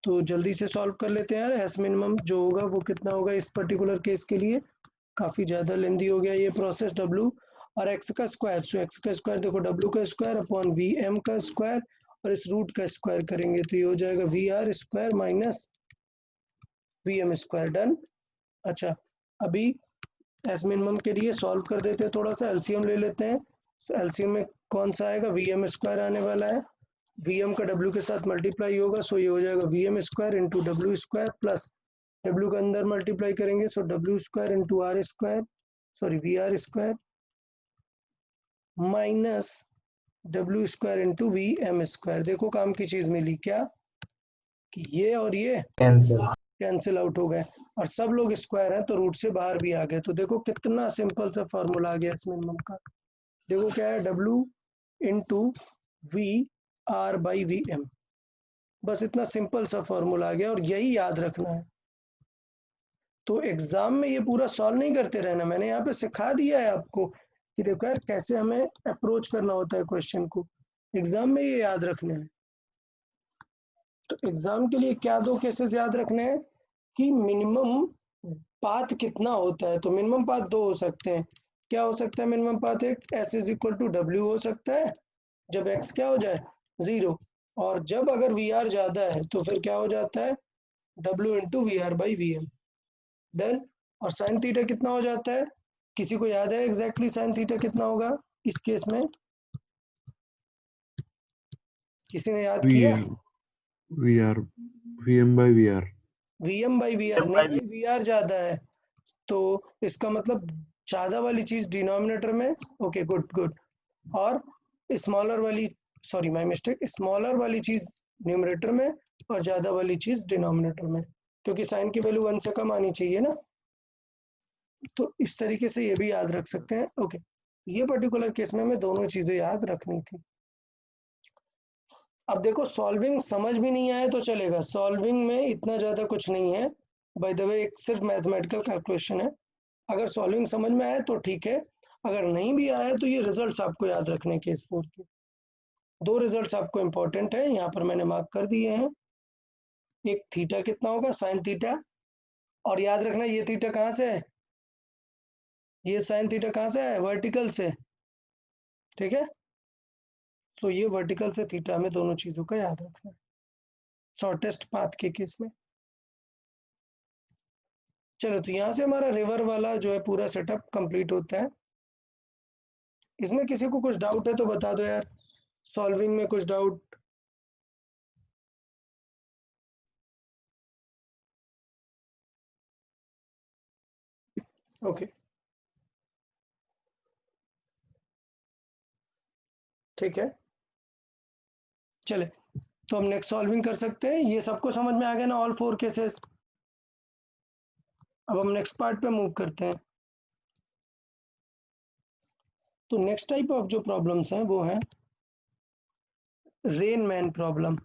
तो जल्दी से सॉल्व कर लेते हैं यार। एस मिनिमम जो होगा वो कितना होगा इस पर्टिकुलर केस के लिए, काफ़ी ज़्यादा लेंदी हो गया ये प्रोसेस। W और x का स्क्वायर, सो x का स्क्वायर देखो W का स्क्वायर अपॉन VM का स्क्वायर और इस रूट का स्क्वायर करेंगे तो ये हो जाएगा VR square minus VM square. Done. अच्छा, अभी एस मिनिमम के लिए सॉल्व कर देते हैं, थोड़ा सा एलसीएम ले लेते हैं। तो एलसीएम में कौन सा आएगा, VM स्क्वायर आने वाला है, VM का W के साथ मल्टीप्लाई होगा, सो ये हो जाएगा VM square into W square plus W का अंदर मल्टीप्लाई करेंगे सो W square into R square, sorry VR square minus W square into VM square. देखो काम की चीज मिली क्या, कि ये और ये कैंसिल। कैंसिल आउट हो गए और सब लोग स्क्वायर हैं तो रूट से बाहर भी आ गए। तो देखो कितना सिंपल सा फॉर्मूला आ गया इस मिनिमम का। देखो क्या है, W इंटू VR/VM, बस इतना सिंपल सा फॉर्मूला आ गया और यही याद रखना है। तो एग्जाम में ये पूरा सॉल्व नहीं करते रहना, मैंने यहाँ पे सिखा दिया है आपको कि देखो यार कैसे हमें अप्रोच करना होता है क्वेश्चन को, एग्जाम में ये याद रखना है। तो एग्जाम के लिए क्या दो केसेस याद रखने हैं कि मिनिमम पाथ कितना होता है। तो मिनिमम पाथ दो हो सकते हैं, क्या हो सकता है मिनिमम पाथ, एक S is equal to W हो सकता है जब x क्या हो जाए 0, और जब अगर VR ज्यादा है तो फिर क्या हो जाता है W इंटू VR/VM। डन। और साइन थीटा कितना हो जाता है, किसी को याद है एग्जैक्टली साइन थीटा कितना होगा इस केस में, किसी ने याद किया, VR VM/VR VM/VR नहीं भाई, VR ज्यादा है तो इसका मतलब ज्यादा वाली चीज डिनोमिनेटर में। ओके गुड गुड, और स्मॉलर वाली, सॉरी माय मिस्टेक, स्मॉलर वाली चीज न्यूमरेटर में और ज्यादा वाली चीज डिनोमिनेटर में, क्योंकि साइन की वैल्यू 1 से कम आनी चाहिए ना। तो इस तरीके से ये भी याद रख सकते हैं। ओके, ये पर्टिकुलर केस में हमें दोनों चीजें याद रखनी थी। अब देखो सॉल्विंग समझ भी नहीं आया तो चलेगा, सॉल्विंग में इतना ज्यादा कुछ नहीं है, बाय द वे एक सिर्फ मैथमेटिकल कैलकुलेशन है। अगर सॉल्विंग समझ में आए तो ठीक है, अगर नहीं भी आया तो ये रिजल्ट्स आपको याद रखने केस 4 के, दो रिजल्ट्स आपको इंपॉर्टेंट है, यहाँ पर मैंने मार्क कर दिए हैं। एक थीटा कितना होगा साइन थीटा, और याद रखना ये थीटा कहाँ से है, ये साइन थीटा कहाँ से है, वर्टिकल से, ठीक है। सो ये वर्टिकल से थीटा, में दोनों चीजों का याद रखना है शॉर्टेस्ट पाथ के केस में। चलो तो यहाँ से हमारा रिवर वाला जो है पूरा सेटअप कंप्लीट होता है। इसमें किसी को कुछ डाउट है तो बता दो यार, सॉल्विंग में कुछ डाउट। ओके ठीक है, चले तो हम नेक्स्ट सॉल्विंग कर सकते हैं। ये सबको समझ में आ गया ना, ऑल 4 केसेस। अब हम नेक्स्ट पार्ट पे मूव करते हैं। तो नेक्स्ट टाइप ऑफ जो प्रॉब्लम्स हैं वो है रेन मैन प्रॉब्लम।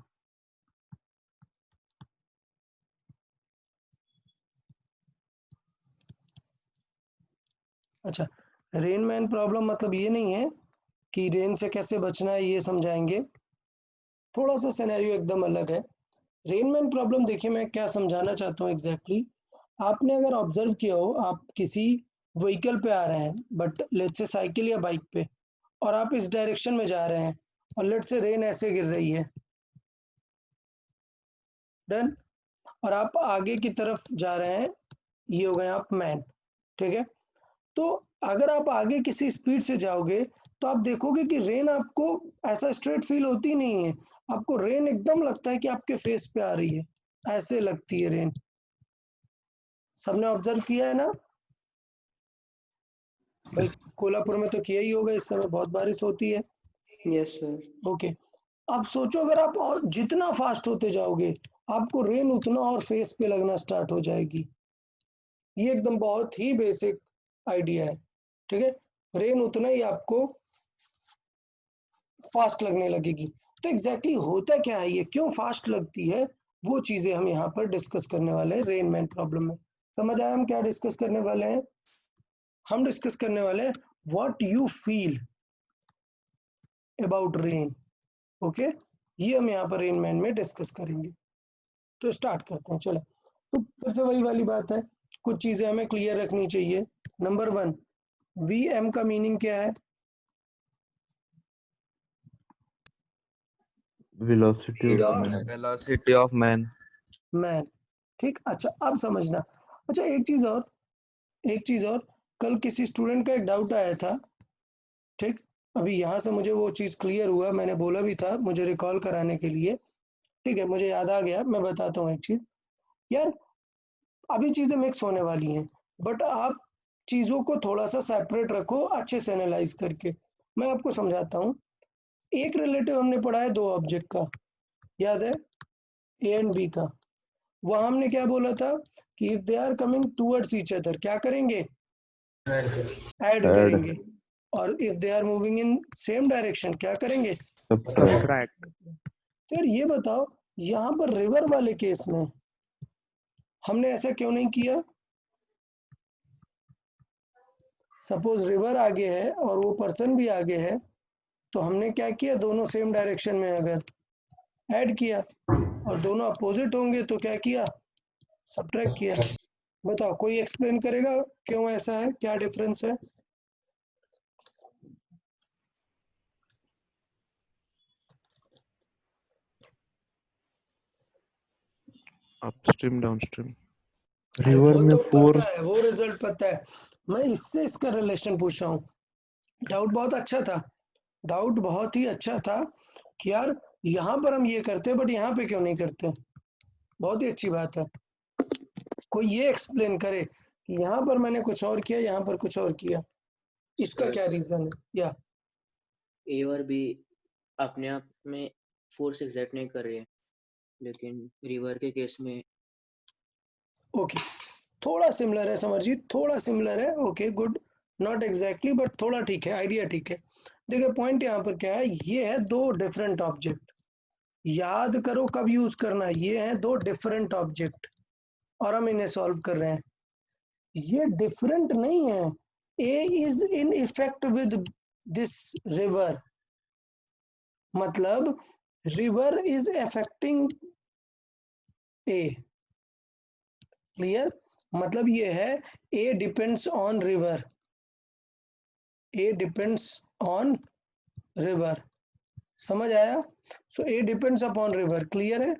अच्छा, रेन मैन प्रॉब्लम मतलब ये नहीं है कि रेन से कैसे बचना है ये समझाएंगे, थोड़ा सा सिनेरियो एकदम अलग है। रेन मैन प्रॉब्लम देखिए मैं क्या समझाना चाहता हूँ एग्जैक्टली। आपने अगर ऑब्जर्व किया हो, आप किसी व्हीकल पे आ रहे हैं, बट लेट्स से साइकिल या बाइक पे, और आप इस डायरेक्शन में जा रहे हैं और लेट्स से रेन ऐसे गिर रही है, डन, और आप आगे की तरफ जा रहे हैं, ये हो गए आप मैन, ठीक है। तो अगर आप आगे किसी स्पीड से जाओगे तो आप देखोगे कि रेन आपको ऐसा स्ट्रेट फील होती नहीं है, आपको रेन एकदम लगता है कि आपके फेस पे आ रही है, ऐसे लगती है रेन। सबने ऑब्जर्व किया है ना भाई? कोल्हापुर में तो किया ही होगा, इस समय बहुत बारिश होती है। Yes sir. ओके, अब सोचो अगर आप और जितना फास्ट होते जाओगे आपको रेन उतना और फेस पे लगना स्टार्ट हो जाएगी। ये एकदम बहुत ही बेसिक आइडिया है, ठीक है? रेन उतना ही आपको फास्ट लगने लगेगी। तो एग्जैक्टली होता क्या है, ये क्यों फास्ट लगती है, वो चीजें हम यहाँ पर डिस्कस करने वाले हैं रेन मैन प्रॉब्लम में। समझ आया हम क्या डिस्कस करने वाले हैं? हम डिस्कस करने वाले हैं what you feel about rain. Okay, ये हम यहाँ पर रेन मैन में डिस्कस करेंगे। तो स्टार्ट करते हैं, चलो। तो फिर से वही वाली बात है, कुछ चीजें हमें क्लियर रखनी चाहिए। नंबर 1, वी एम का मीनिंग क्या है? Velocity of Of man. Velocity of man. Man, ठीक। अच्छा अब समझना, अच्छा एक चीज और, कल किसी स्टूडेंट का एक डाउट आया था, ठीक? अभी यहाँ से मुझे वो चीज क्लियर हुआ, मैंने बोला भी था मुझे रिकॉल कराने के लिए, ठीक है? मुझे याद आ गया, मैं बताता हूँ एक चीज। यार अभी चीजें मिक्स होने वाली हैं, बट आप चीजों को थोड़ा सा सेपरेट रखो अच्छे से एनालाइज करके। मैं आपको समझाता हूँ। एक रिलेटिव हमने पढ़ा है 2 ऑब्जेक्ट का, याद है? ए एंड बी का। वहां हमने क्या बोला था कि if they are coming towards each other क्या करेंगे? ऐड करेंगे। और if they are moving in same direction क्या करेंगे? Subtract. तो यार ये बताओ, यहाँ पर रिवर वाले केस में हमने ऐसा क्यों नहीं किया? सपोज रिवर आगे है और वो पर्सन भी आगे है, तो हमने क्या किया? दोनों सेम डायरेक्शन में अगर ऐड किया, और दोनों अपोजिट होंगे तो क्या किया? सब्ट्रैक्ट किया। बताओ कोई एक्सप्लेन करेगा क्यों ऐसा है, क्या डिफरेंस है? Upstream, downstream. River वो में तो four. पता है, वो रिजल्ट पता है, मैं इससे इसका रिलेशन पूछ रहा हूँ। डाउट बहुत अच्छा था, डाउट बहुत ही अच्छा था कि यार यहाँ पर हम ये करते बट यहाँ पे क्यों नहीं करते। बहुत ही अच्छी बात है। कोई ये एक्सप्लेन करे कि यहाँ पर मैंने कुछ और किया, यहाँ पर कुछ और किया, इसका सर, क्या रीजन है? या ए और बी अपने आप में फोर्स एग्जर्ट नहीं कर रहे हैं, लेकिन रिवर के केस में ओके, थोड़ा सिमिलर है समरजीत, थोड़ा सिमिलर है। Okay good, not exactly but थोड़ा ठीक है, आइडिया ठीक है। देखिए पॉइंट यहाँ पर क्या है, ये है 2 डिफरेंट ऑब्जेक्ट। याद करो कब यूज करना है, ये है 2 डिफरेंट ऑब्जेक्ट और हम इन्हें सॉल्व कर रहे हैं। ये डिफरेंट नहीं है। A is in effect with this river, मतलब river is affecting A. Clear? मतलब ये है A depends on river, A depends on river. समझ आया? So A depends upon river. Clear है?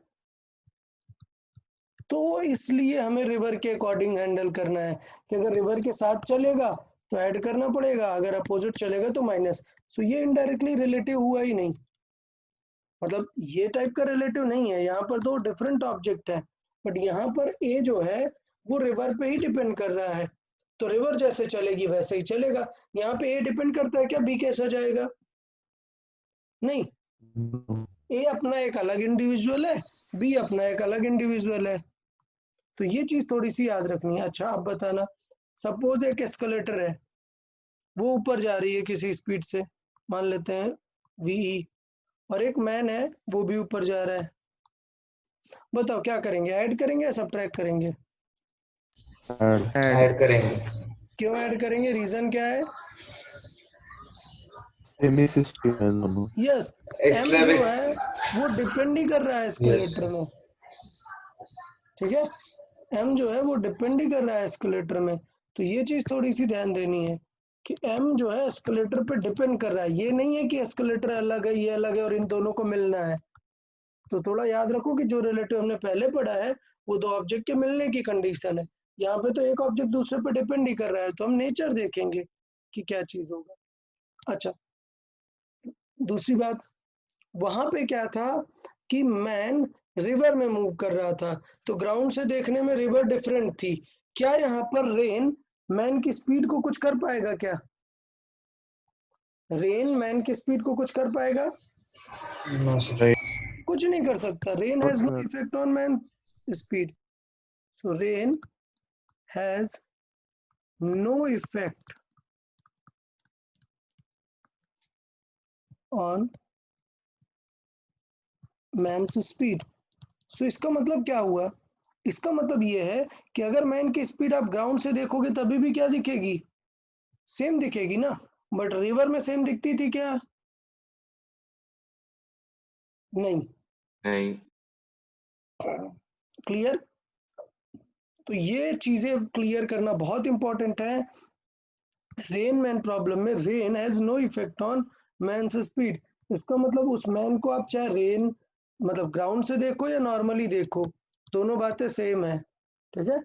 तो इसलिए हमें रिवर के अकॉर्डिंग हैंडल करना है कि अगर रिवर के साथ चलेगा तो ऐड करना पड़ेगा, अगर अपोजिट चलेगा तो माइनस। सो ये इनडायरेक्टली रिलेटिव हुआ ही नहीं, मतलब ये टाइप का रिलेटिव नहीं है। यहाँ पर 2 डिफरेंट ऑब्जेक्ट है, बट यहाँ पर ए जो है वो रिवर पे ही डिपेंड कर रहा है, तो रिवर जैसे चलेगी वैसे ही चलेगा। यहाँ पे ए डिपेंड करता है क्या, बी कैसा जाएगा? नहीं, ए अपना एक अलग इंडिविजुअल है, बी अपना एक अलग इंडिविजुअल है। तो ये चीज थोड़ी सी याद रखनी है। अच्छा अब बताना, सपोज एक एस्केलेटर है, वो ऊपर जा रही है किसी स्पीड से, मान लेते हैं वीई, और एक मैन है वो भी ऊपर जा रहा है। बताओ क्या करेंगे, ऐड करेंगे या सब्ट्रैक्ट करेंगे? ऐड करेंगे। क्यों ऐड करेंगे, रीजन क्या है? Semi system है दोनों. यस, एम जो एक्सक्लेमेट है वो डिपेंड ही कर रहा है एस्केलेटर में, ठीक है? एम जो है वो डिपेंड ही कर रहा है एस्केलेटर में। तो ये चीज थोड़ी सी ध्यान देनी है कि एम जो है एस्केलेटर पे डिपेंड कर रहा है, ये नहीं है कि एस्केलेटर अलग है ये अलग है और इन दोनों को मिलना है। तो थोड़ा याद रखो कि जो रिलेटिव हमने पहले पढ़ा है वो 2 ऑब्जेक्ट के मिलने की कंडीशन है, यहाँ पे तो एक ऑब्जेक्ट दूसरे पे डिपेंड ही कर रहा है, तो हम नेचर देखेंगे कि क्या चीज होगा। अच्छा, दूसरी बात, वहां पे क्या था कि मैन रिवर में मूव कर रहा था, तो ग्राउंड से देखने में रिवर डिफरेंट थी। क्या यहाँ पर रेन मैन की स्पीड को कुछ कर पाएगा? क्या रेन मैन की स्पीड को कुछ कर पाएगा? No, sir. कुछ नहीं कर सकता। Rain has no effect on man speed, so rain has no effect on man's speed. So इसका मतलब क्या हुआ? इसका मतलब ये है कि अगर मैन की स्पीड आप ग्राउंड से देखोगे तभी भी क्या दिखेगी? सेम दिखेगी ना। बट रिवर में सेम दिखती थी क्या? नहीं। नहीं। क्लियर? तो ये चीजें क्लियर करना बहुत इंपॉर्टेंट है। रेन मैन प्रॉब्लम में rain has no effect on man's speed. इसका मतलब उस मैन को आप चाहे रेन मतलब ग्राउंड से देखो या नॉर्मली देखो, दोनों बातें सेम है। ठीक है?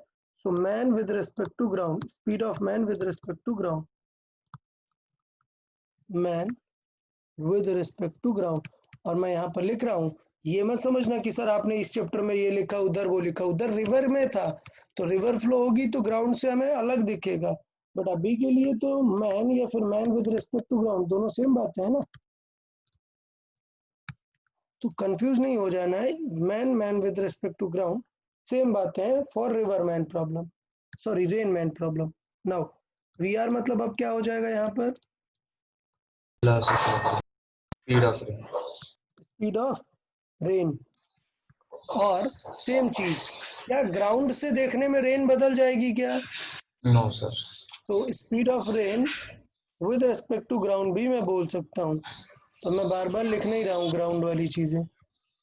So man with respect to ground, speed of man with respect to ground, man with respect to ground. और मैं यहाँ पर लिख रहा हूँ, ये मत समझना कि सर आपने इस चैप्टर में ये लिखा उधर वो लिखा। उधर रिवर में था तो रिवर फ्लो होगी तो ग्राउंड से हमें अलग दिखेगा, बट अभी के लिए तो मैन या फिर man with respect to ground दोनों सेम बातें है ना। तो कंफ्यूज नहीं हो जाना है। Man man with respect to ground same बातें हैं for river man problem, sorry rain man problem. Now we are मतलब अब क्या हो जाएगा यहाँ पर? Speed of rain. Speed of rain. और सेम चीज, क्या ग्राउंड से देखने में रेन बदल जाएगी क्या? No, sir. तो speed of rain with respect to ground भी मैं बोल सकता हूँ, तो मैं बार बार लिख नहीं रहा हूँ ग्राउंड वाली चीजें,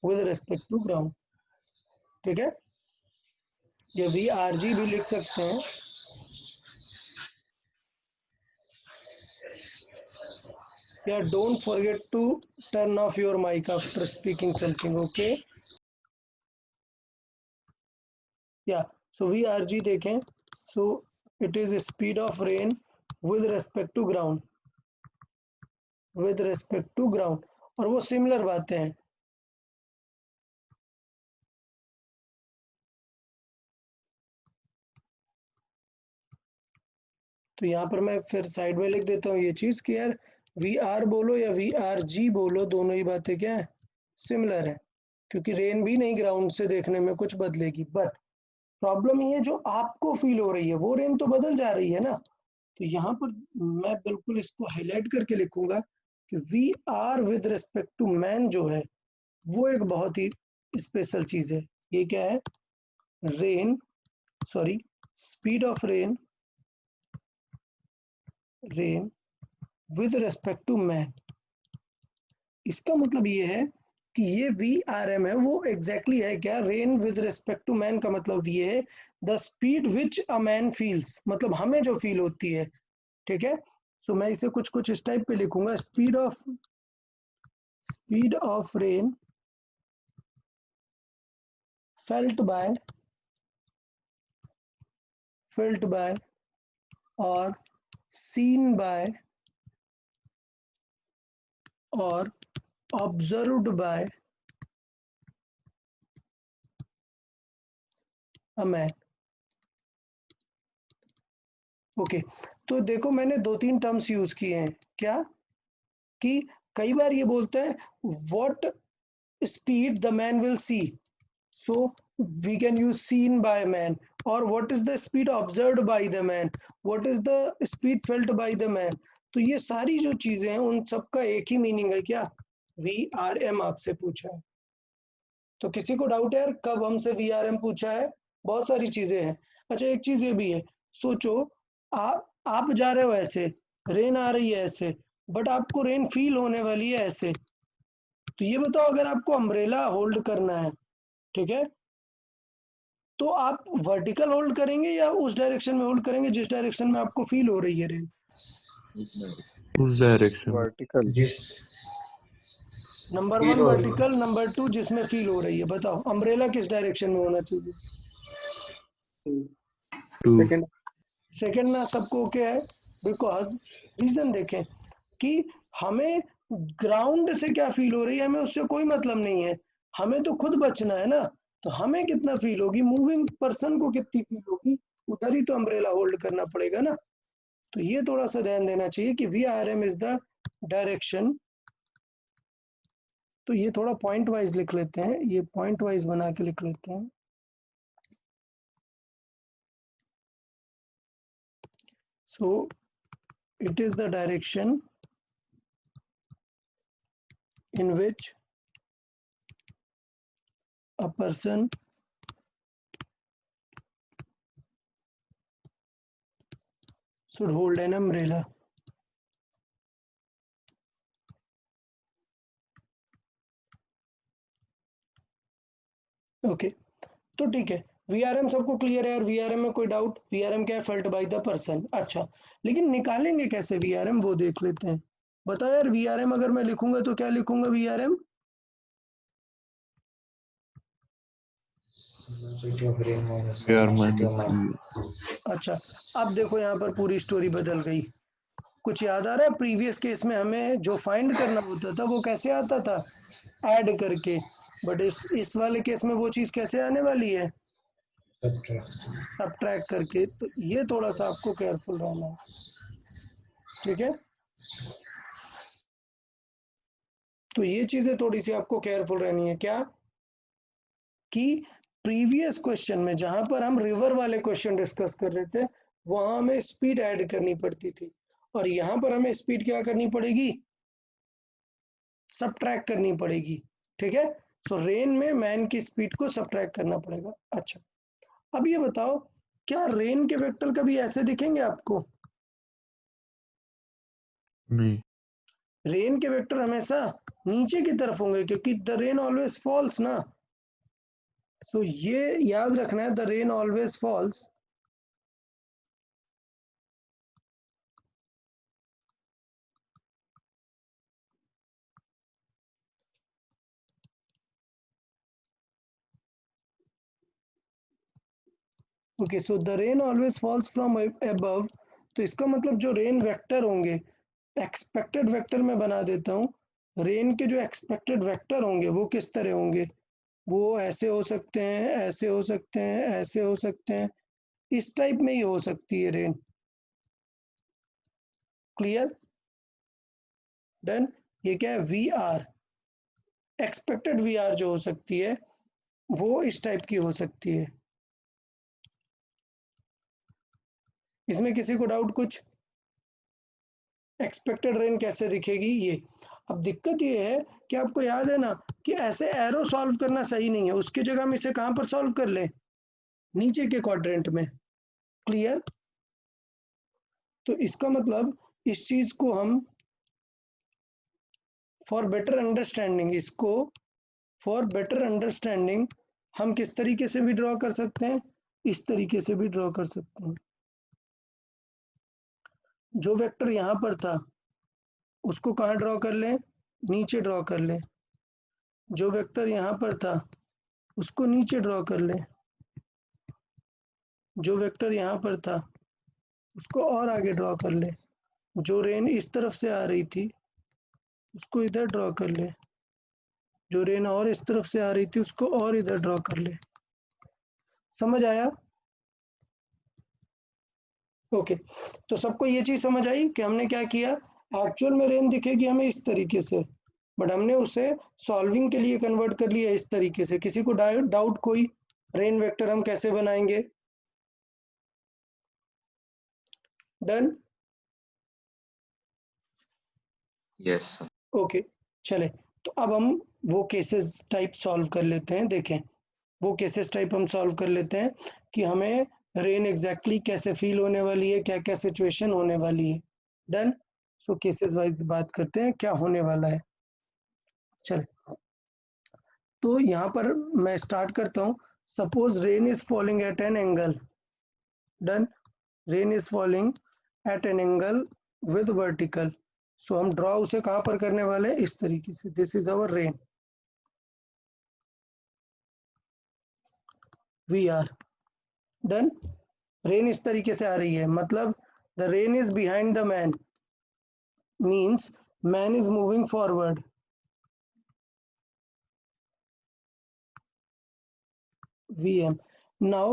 विद रिस्पेक्ट टू ग्राउंड। ठीक है? ये वी आर जी भी लिख सकते हैं। या don't forget to turn off your mic after speaking something, okay? या सो वी आर जी देखें, so it is speed of rain with respect to ground, with respect to ground, और वो सिमिलर बातें हैं। तो यहाँ पर मैं फिर साइड में लिख देता हूँ ये चीज कि यार वी आर बोलो या वी आर जी बोलो, दोनों ही बातें क्या है? सिमिलर है, क्योंकि रेन भी नहीं ग्राउंड से देखने में कुछ बदलेगी। बट प्रॉब्लम ये जो आपको फील हो रही है वो रेन तो बदल जा रही है ना। तो यहाँ पर मैं बिल्कुल इसको हाईलाइट करके लिखूंगा कि V R with respect to man जो है वो एक बहुत ही स्पेशल चीज है। ये क्या है? Rain, sorry, speed of rain, rain with respect to man. इसका मतलब ये है कि ये वी आर एम है वो एग्जैक्टली है क्या? Rain with respect to man का मतलब ये है the speed which a man feels, मतलब हमें जो फील होती है। ठीक है? सो मैं इसे कुछ कुछ इस टाइप पे लिखूंगा, speed of rain felt by or seen by or observed by a man। Okay, तो देखो मैंने दो तीन टर्म्स यूज किए हैं। क्या? कि कई बार ये बोलते हैं what speed the man will see, so we can use seen by man, or what is the speed observed by the man, what is the speed felt by the man। तो ये सारी जो चीजें हैं उन सबका एक ही मीनिंग है क्या? VRM आपसे पूछा है, तो किसी को डाउट है यार कब हमसे VRM पूछा है? बहुत सारी चीजें हैं। अच्छा, एक चीज ये भी है, सोचो आप जा रहे हो ऐसे, रेन आ रही है ऐसे, बट आपको रेन फील होने वाली है ऐसे। तो ये बताओ अगर आपको अम्ब्रेला होल्ड करना है, ठीक है, तो आप वर्टिकल होल्ड करेंगे या उस डायरेक्शन में होल्ड करेंगे जिस डायरेक्शन में आपको फील हो रही है रेन? उस डायरेक्शन। Vertical. जिस नंबर Feel वन हो रही है। वर्टिकल, नंबर टू जिसमें फील हो रही है। बताओ अम्ब्रेला किस डायरेक्शन में होना चाहिए? 2. सेकंड ना सबको ओके है, बिकॉज रीजन देखें कि हमें ग्राउंड से क्या फील हो रही है, हमें उससे कोई मतलब नहीं है, हमें तो खुद बचना है ना। तो हमें कितना फील होगी, मूविंग पर्सन को कितनी फील होगी, उधर ही तो अम्ब्रेला होल्ड करना पड़ेगा ना। तो ये थोड़ा सा ध्यान देना चाहिए कि VRM इज द डायरेक्शन। तो ये थोड़ा पॉइंट वाइज लिख लेते हैं, ये पॉइंट वाइज बना के लिख लेते हैं। So it is the direction in which a person should hold an umbrella. Okay तो ठीक है, VRM सबको क्लियर है, और VRM में कोई डाउट? VRM क्या है? Felt by the person. अच्छा, लेकिन निकालेंगे कैसे VRM, वो देख लेते हैं। बताओ यार, VRM अगर मैं लिखूंगा तो क्या लिखूंगा VRM? Velocity of rain minus VR velocity of minus man. अच्छा, अब देखो यहाँ पर पूरी स्टोरी बदल गई। कुछ याद आ रहा है? प्रीवियस केस में हमें जो फाइंड करना होता था वो कैसे आता था? ऐड करके। बट इस वाले केस में वो चीज कैसे आने वाली है? Subtract. सब्ट्रैक्ट करके। तो ये थोड़ा सा आपको केयरफुल रहना है, ठीक है? तो ये चीजें थोड़ी सी आपको केयरफुल रहनी है। क्या कि प्रीवियस क्वेश्चन में जहां पर हम रिवर वाले क्वेश्चन डिस्कस कर रहे थे, वहां हमें स्पीड ऐड करनी पड़ती थी, और यहां पर हमें स्पीड क्या करनी पड़ेगी? सब्ट्रैक्ट करनी पड़ेगी, ठीक है? तो रेन में मैन की स्पीड को सब्ट्रैक्ट करना पड़ेगा। अच्छा, अब ये बताओ, क्या रेन के वेक्टर कभी ऐसे दिखेंगे आपको? नहीं. रेन के वेक्टर हमेशा नीचे की तरफ होंगे, क्योंकि द रेन ऑलवेज फॉल्स ना। तो ये याद रखना है, the rain always falls. Okay, so the rain always falls from above. तो इसका मतलब जो रेन वेक्टर होंगे, एक्सपेक्टेड वेक्टर में बना देता हूँ। रेन के जो एक्सपेक्टेड वेक्टर होंगे वो किस तरह होंगे? वो ऐसे हो सकते हैं, ऐसे हो सकते हैं, ऐसे हो सकते हैं, इस टाइप में ही हो सकती है रेन। क्लियर? डन। ये क्या है? VR। एक्सपेक्टेड VR जो हो सकती है वो इस टाइप की हो सकती है। इसमें किसी को डाउट कुछ? एक्सपेक्टेड रेन कैसे दिखेगी ये? अब दिक्कत ये है कि आपको याद है ना कि ऐसे एरो सॉल्व करना सही नहीं है, उसकी जगह हम इसे कहां पर सॉल्व कर लें? नीचे के क्वाड्रेंट में। क्लियर? तो इसका मतलब इस चीज को हम फॉर बेटर अंडरस्टैंडिंग, इसको फॉर बेटर अंडरस्टैंडिंग हम किस तरीके से भी ड्रॉ कर सकते हैं? इस तरीके से भी ड्रॉ कर सकते हैं। जो वेक्टर यहां पर था उसको कहां ड्रॉ कर लें? नीचे ड्रॉ कर लें। जो वेक्टर यहां पर था उसको नीचे ड्रॉ कर लें। जो वेक्टर यहां पर था उसको और आगे ड्रॉ कर ले। जो रेन इस तरफ से आ रही थी उसको इधर ड्रॉ कर ले। जो रेन और इस तरफ से आ रही थी उसको और इधर ड्रॉ कर ले। समझ आया? ओके, तो सबको ये चीज समझ आई कि हमने क्या किया? एक्चुअल में रेन दिखेगी हमें इस तरीके से, बट हमने उसे सॉल्विंग के लिए कन्वर्ट कर लिया इस तरीके से। किसी को डाउट कोई? रेन वेक्टर हम कैसे बनाएंगे? डन? Yes, sir. ओके, चले। तो अब हम वो केसेस टाइप सॉल्व कर लेते हैं। देखें, वो केसेस टाइप हम सॉल्व कर लेते हैं कि हमें रेन एग्जैक्टली कैसे फील होने वाली है, क्या क्या सिचुएशन होने वाली है। डन? सो केसेस वाइज बात करते हैं क्या होने वाला है। चल, तो यहाँ पर मैं स्टार्ट करता हूँ। Suppose rain is falling at an angle. Done? Rain is falling at an angle with vertical. So हम ड्रॉ उसे कहाँ पर करने वाले हैं? इस तरीके से। This is our rain. VR। Done? Rain इस तरीके से आ रही है, मतलब the rain is behind the man, means man is moving forward. VM. Now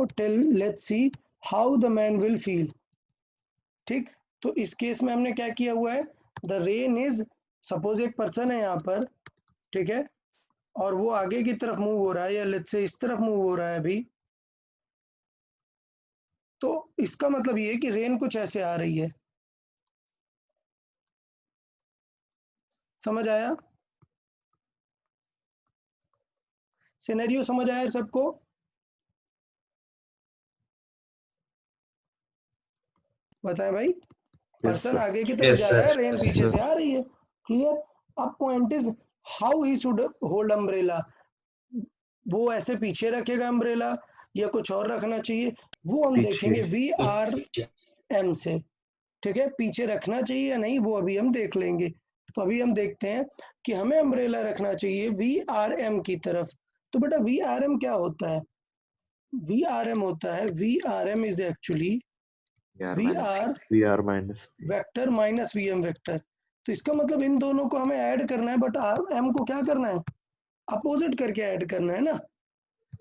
let's see how the man will feel. ठीक, तो इस केस में हमने क्या किया हुआ है, द रेन इज, सपोज एक पर्सन है यहाँ पर, ठीक है, और वो आगे की तरफ मूव हो रहा है, या लेट्स से इस तरफ मूव हो रहा है अभी, तो इसका मतलब ये है कि रेन कुछ ऐसे आ रही है। समझ आया? सिनेरियो समझ आया सबको? बताएं भाई। पर्सन आगे की तरफ Yes, जा रहा है, sir. रेन पीछे से आ रही है। क्लियर? अब point is how he should hold umbrella. वो ऐसे पीछे रखेगा अम्ब्रेला या कुछ और रखना चाहिए, वो हम देखेंगे VRM से। ठीक है, पीछे रखना चाहिए या नहीं वो अभी हम देख लेंगे। तो अभी हम देखते हैं कि हमें अम्ब्रेला रखना चाहिए VRM की तरफ। तो बेटा VRM क्या होता है? VRM होता है, VRM is actually VR vector minus VM vector. तो इसका मतलब इन दोनों को हमें ऐड करना है, बट M को क्या करना है, अपोजिट करके ऐड करना है ना।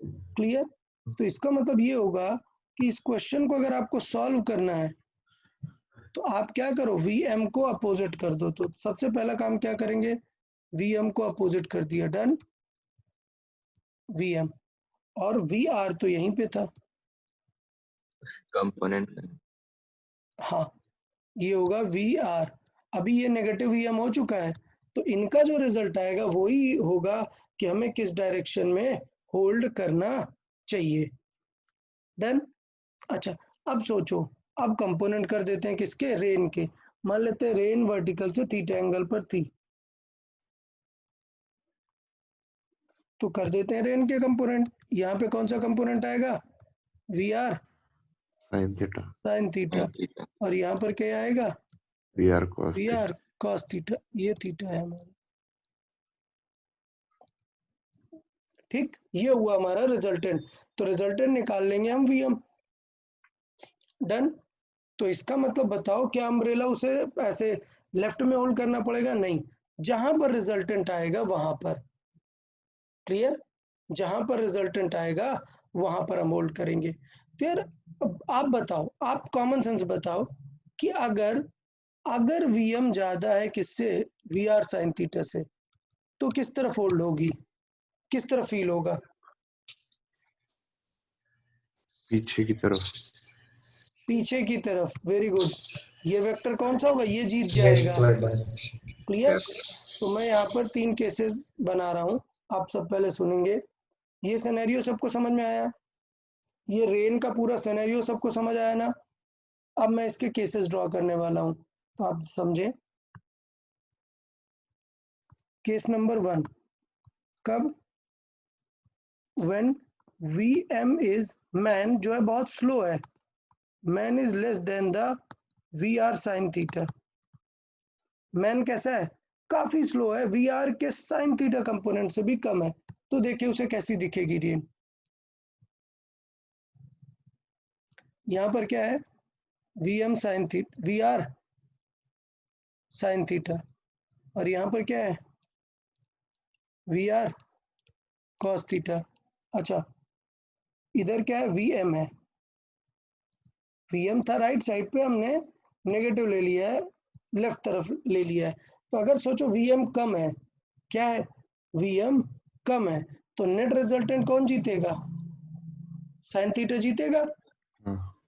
क्लियर? तो इसका मतलब ये होगा कि इस क्वेश्चन को अगर आपको सॉल्व करना है तो आप क्या करो, VM को अपोजिट कर दो। तो सबसे पहला काम क्या करेंगे, VM को अपोजिट कर दिया, डन। VM और VR तो यहीं पे था, कंपोनेंट हाँ, ये होगा VR। अभी ये नेगेटिव VM हो चुका है, तो इनका जो रिजल्ट आएगा वही होगा कि हमें किस डायरेक्शन में होल्ड करना चाहिए। डन। अच्छा, अब सोचो, अब कंपोनेंट कर देते हैं किसके, रेन के। मान लेते हैं रेन वर्टिकल से थीटा एंगल पर थी, तो कर देते हैं रेन के कंपोनेंट। यहाँ पे कौन सा कंपोनेंट आएगा, VR साइन थीटा, और यहाँ पर क्या आएगा, VR कॉस थीटा। ये थीटा है हमारा। ठीक, ये हुआ हमारा रिजल्टेंट। तो रिजल्टेंट निकाल लेंगे हम VM। डन। तो इसका मतलब बताओ, क्या अम्ब्रेला उसे ऐसे लेफ्ट में होल्ड करना पड़ेगा? नहीं, जहां पर रिजल्टेंट आएगा वहां पर। क्लियर? जहां पर रिजल्टेंट आएगा वहां पर हम होल्ड करेंगे। तो यार आप बताओ, आप कॉमन सेंस बताओ कि अगर अगर VM ज्यादा है किससे, VR साइन थीटा से, तो किस तरफ होल्ड होगी, किस तरफ फील होगा? पीछे की तरफ। पीछे की तरफ। Very good. ये वेक्टर कौन सा होगा, ये जीत ये जाएगा। implied by clear? तो मैं यहाँ पर 3 केसेस बना रहा हूँ, आप सब पहले सुनेंगे। ये सिनेरियो सबको समझ में आया? ये रेन का पूरा सिनेरियो सबको समझ आया ना? अब मैं इसके केसेस ड्रॉ करने वाला हूँ, तो आप समझें। केस नंबर 1, कब, व्हेन VM इज, मैन जो है बहुत स्लो है, man is less then the VR sine theta. Man कैसा है, काफी स्लो है, VR के साइन थीटा कंपोनेंट से भी कम है। तो देखिए उसे कैसी दिखेगी रेन। यहाँ पर क्या है, VM sine theta, VR sine theta, और यहाँ पर क्या है, VR कॉस थीटा। अच्छा, इधर क्या है, VM है। VM था राइट साइड पे, हमने नेगेटिव ले लिया है, लेफ्ट तरफ ले लिया है। तो अगर सोचो VM कम है, क्या है, VM कम है, तो नेट रिजल्टेंट कौन जीतेगा, साइन थीटा जीतेगा।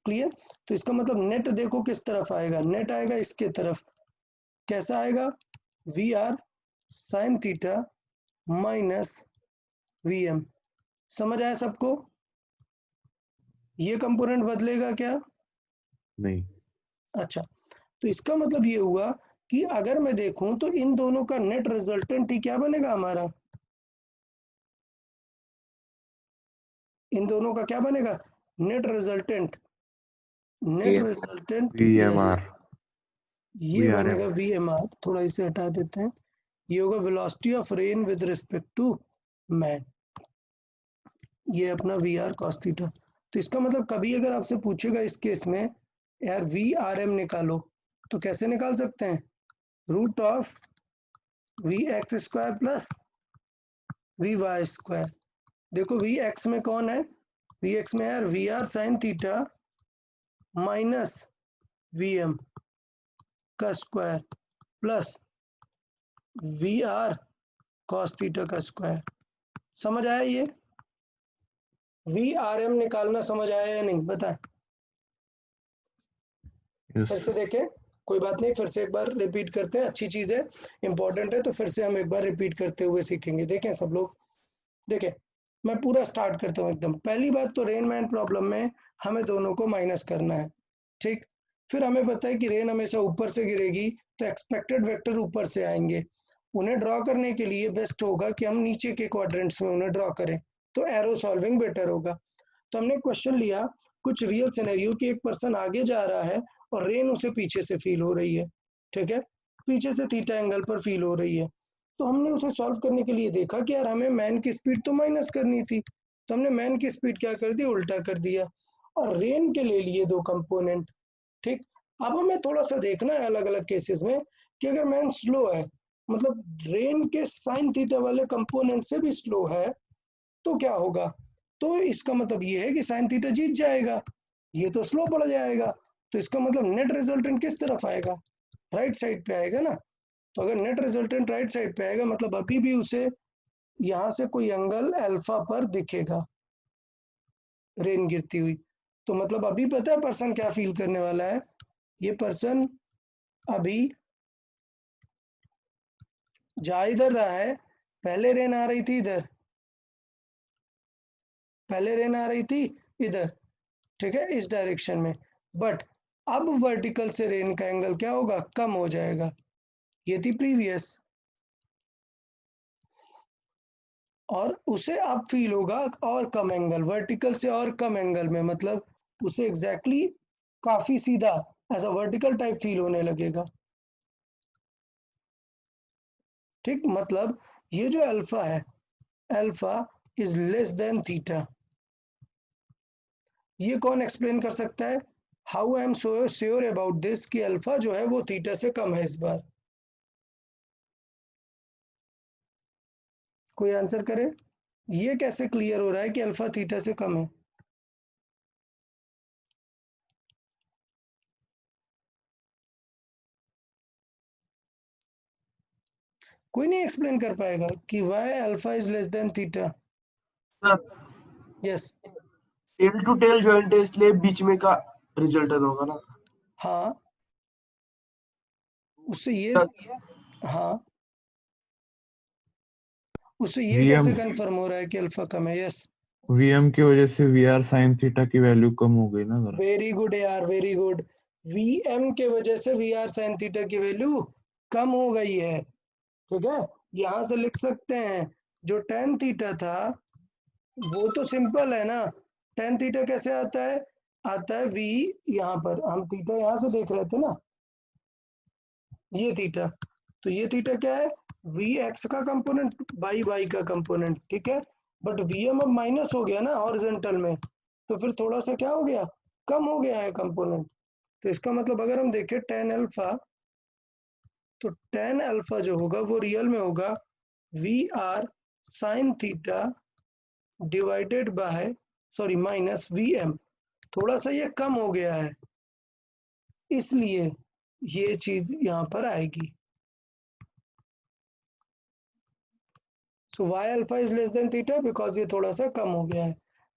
क्लियर? तो इसका मतलब नेट देखो किस तरफ आएगा, नेट आएगा इसके तरफ। कैसा आएगा, VR sine theta minus VM। समझ आया सबको? ये कंपोनेंट बदलेगा क्या, नहीं। अच्छा, तो इसका मतलब ये हुआ कि अगर मैं देखूं तो इन दोनों का नेट रिजल्टेंट ही क्या बनेगा हमारा, इन दोनों का क्या बनेगा, net resultant, net resultant VMR। ये बनेगा VMR। थोड़ा इसे हटा देते हैं, ये होगा velocity of rain with respect to man. ये अपना VR cos थीटा। तो इसका मतलब कभी अगर आपसे पूछेगा इस केस में यार वी आर एम निकालो, तो कैसे निकाल सकते हैं? Root of V X square plus V Y square. देखो वी एक्स में कौन है? वी एक्स में यार V R sine theta minus V M का square plus V R cos theta का स्क्वायर। समझ आया ये? वी आर एम निकालना समझ आया या नहीं बताएं? फिर से देखें, कोई बात नहीं, फिर से एक बार रिपीट करते हैं, अच्छी चीज है, इंपॉर्टेंट है, तो फिर से हम एक बार रिपीट करते हुए सीखेंगे। देखें सब लोग, देखें मैं पूरा स्टार्ट करता हूँ एकदम। पहली बात तो रेन मैन प्रॉब्लम में हमें दोनों को माइनस करना है, ठीक। फिर हमें पता है कि रेन हमेशा ऊपर से गिरेगी, तो एक्सपेक्टेड वेक्टर ऊपर से आएंगे। उन्हें ड्रॉ करने के लिए बेस्ट होगा कि हम नीचे के क्वाड्रेंट्स में उन्हें ड्रॉ करें, तो एरो सॉल्विंग बेटर होगा। तो हमने क्वेश्चन लिया कुछ रियल सिनेरियो कि एक पर्सन आगे जा रहा है और रेन उसे पीछे से फील हो रही है, ठीक है, पीछे से थीटा एंगल पर फील हो रही है। तो हमने उसे सॉल्व करने के लिए देखा कि यार हमें मैन की स्पीड तो माइनस करनी थी, तो हमने मैन की स्पीड क्या कर दी, उल्टा कर दिया, और रेन के ले लिए दो कंपोनेंट, ठीक। अब हमें थोड़ा सा देखना है अलग अलग केसेस में कि अगर मैन स्लो है, मतलब रेन के साइन थीटा वाले कंपोनेंट से भी स्लो है, तो क्या होगा? तो इसका मतलब ये है कि साइन थीटा जीत जाएगा, ये तो स्लो पड़ जाएगा, तो इसका मतलब नेट रिजल्टेंट किस तरफ आएगा? राइट साइड पे आएगा ना। तो अगर नेट रिजल्टेंट राइट साइड पे आएगा मतलब अभी भी उसे यहाँ से कोई एंगल अल्फा पर दिखेगा रेन गिरती हुई। तो मतलब अभी पता है पर्सन क्या फील करने वाला है? ये पर्सन अभी जा इधर रहा है, पहले रेन आ रही थी इधर, पहले रेन आ रही थी इधर, ठीक है, इस डायरेक्शन में, बट अब वर्टिकल से रेन का एंगल क्या होगा, कम हो जाएगा। ये थी प्रीवियस, और उसे अब फील होगा और कम एंगल, वर्टिकल से और कम एंगल में, मतलब उसे एग्जैक्टली काफी सीधा ऐसा वर्टिकल टाइप फील होने लगेगा, ठीक। मतलब ये जो अल्फा है, alpha is less than theta, ये कौन एक्सप्लेन कर सकता है? How I am so sure about this कि अल्फा जो है वो थीटा से कम है इस बार? कोई आंसर करे, ये कैसे क्लियर हो रहा है कि अल्फा थीटा से कम है? कोई नहीं एक्सप्लेन कर पाएगा कि why alpha is less than theta? Sir yes, tail to tail joint है इसलिए बीच में का रिजल्टेंट होगा ना। हाँ, उससे ये, सर हाँ, उससे ये वीएम कैसे कंफर्म हो रहा है कि अल्फा कम है? यस, वीएम की वजह से वीआर साइन थीटा की वैल्यू कम हो गई ना जरा। वेरी गुड यार, वेरी गुड। वीएम के वजह से वी आर साइन थीटा की वैल्यू कम हो गई है, ठीक है। यहां से लिख सकते हैं जो टेन थीटा था वो तो सिंपल है ना, टेन थीटा कैसे आता है? आता है वी, यहाँ पर हम थीटा यहाँ से देख रहे थे ना, ये थीटा, तो ये थीटा क्या है? वी एक्स का कंपोनेंट बाई वाई का कंपोनेंट, ठीक है। बट वी एम अब माइनस हो गया ना हॉरिजॉन्टल में, तो फिर थोड़ा सा क्या हो गया, कम हो गया है कंपोनेंट। तो इसका मतलब अगर हम देखें टेन अल्फा, तो टेन अल्फा जो होगा वो रियल में होगा V R sine theta divided by, sorry, minus V M. थोड़ा सा ये कम हो गया है, इसलिए ये चीज यहाँ पर आएगी। So why alpha is less than theta because ये थोड़ा सा कम हो गया है।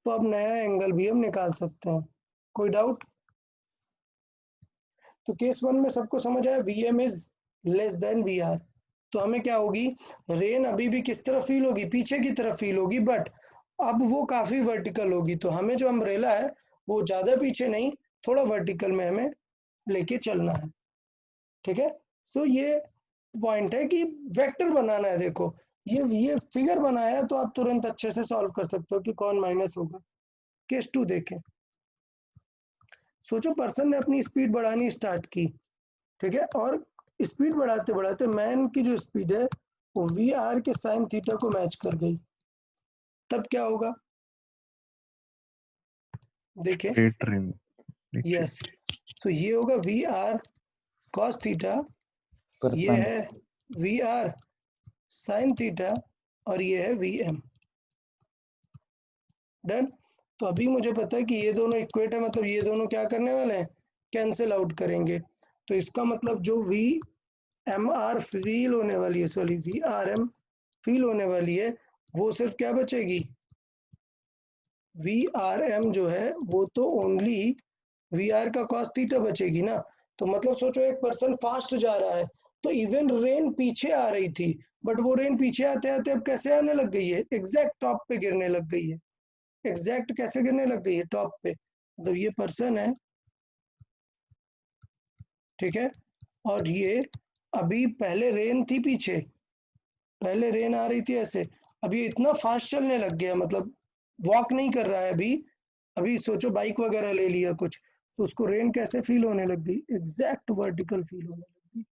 तो अब नया एंगल भी हम निकाल सकते हैं। कोई डाउट? तो केस वन में सबको समझ आया, V M is less than V R. तो हमें क्या होगी, रेन अभी भी किस तरफ फील होगी, पीछे की तरफ फील होगी, बट अब वो काफी वर्टिकल होगी, तो हमें जो अम्ब्रेला है वो ज्यादा पीछे नहीं, थोड़ा वर्टिकल में हमें लेके चलना है, ठीक है। सो ये पॉइंट है कि वेक्टर बनाना है। देखो ये फिगर बनाया है तो आप तुरंत अच्छे से सॉल्व कर सकते हो कि कौन माइनस होगा। केस टू देखें, सोचो पर्सन ने अपनी स्पीड बढ़ानी स्टार्ट की, ठीक है, और स्पीड बढ़ाते बढ़ाते मैन की जो स्पीड है वो वी आर के साइन थीटा को मैच कर गई, तब क्या होगा? देखिए स्ट्रेट रेन नीचे यस, तो ये होगा वी आर कॉस थीटा, ये परसेंट है वी आर साइन थीटा, और ये है वी एम। डन। तो अभी मुझे पता है कि ये दोनों इक्वेट है, मतलब ये दोनों क्या करने वाले हैं, कैंसिल आउट करेंगे। तो इसका मतलब जो वी एम आर फील होने वाली है, sorry V R M feel होने वाली है, वो सिर्फ क्या बचेगी, वी आर एम जो है वो तो ओनली वी आर का कॉस थीटा बचेगी ना। तो मतलब सोचो एक पर्सन फास्ट जा रहा है, तो इवन रेन पीछे आ रही थी, बट वो रेन पीछे आते आते अब कैसे आने लग गई है, एग्जैक्ट टॉप पे गिरने लग गई है। एग्जैक्ट कैसे गिरने लग गई है, टॉप पे। मतलब ये पर्सन है, ठीक है, और ये अभी पहले रेन थी पीछे, पहले रेन आ रही थी ऐसे, अब ये इतना फास्ट चलने लग गया, मतलब वॉक नहीं कर रहा है अभी। अभी सोचो बाइक वगैरह ले लिया कुछ, तो उसको रेन कैसे फील होने लग गई, एग्जैक्ट वर्टिकल फील होने लग गई।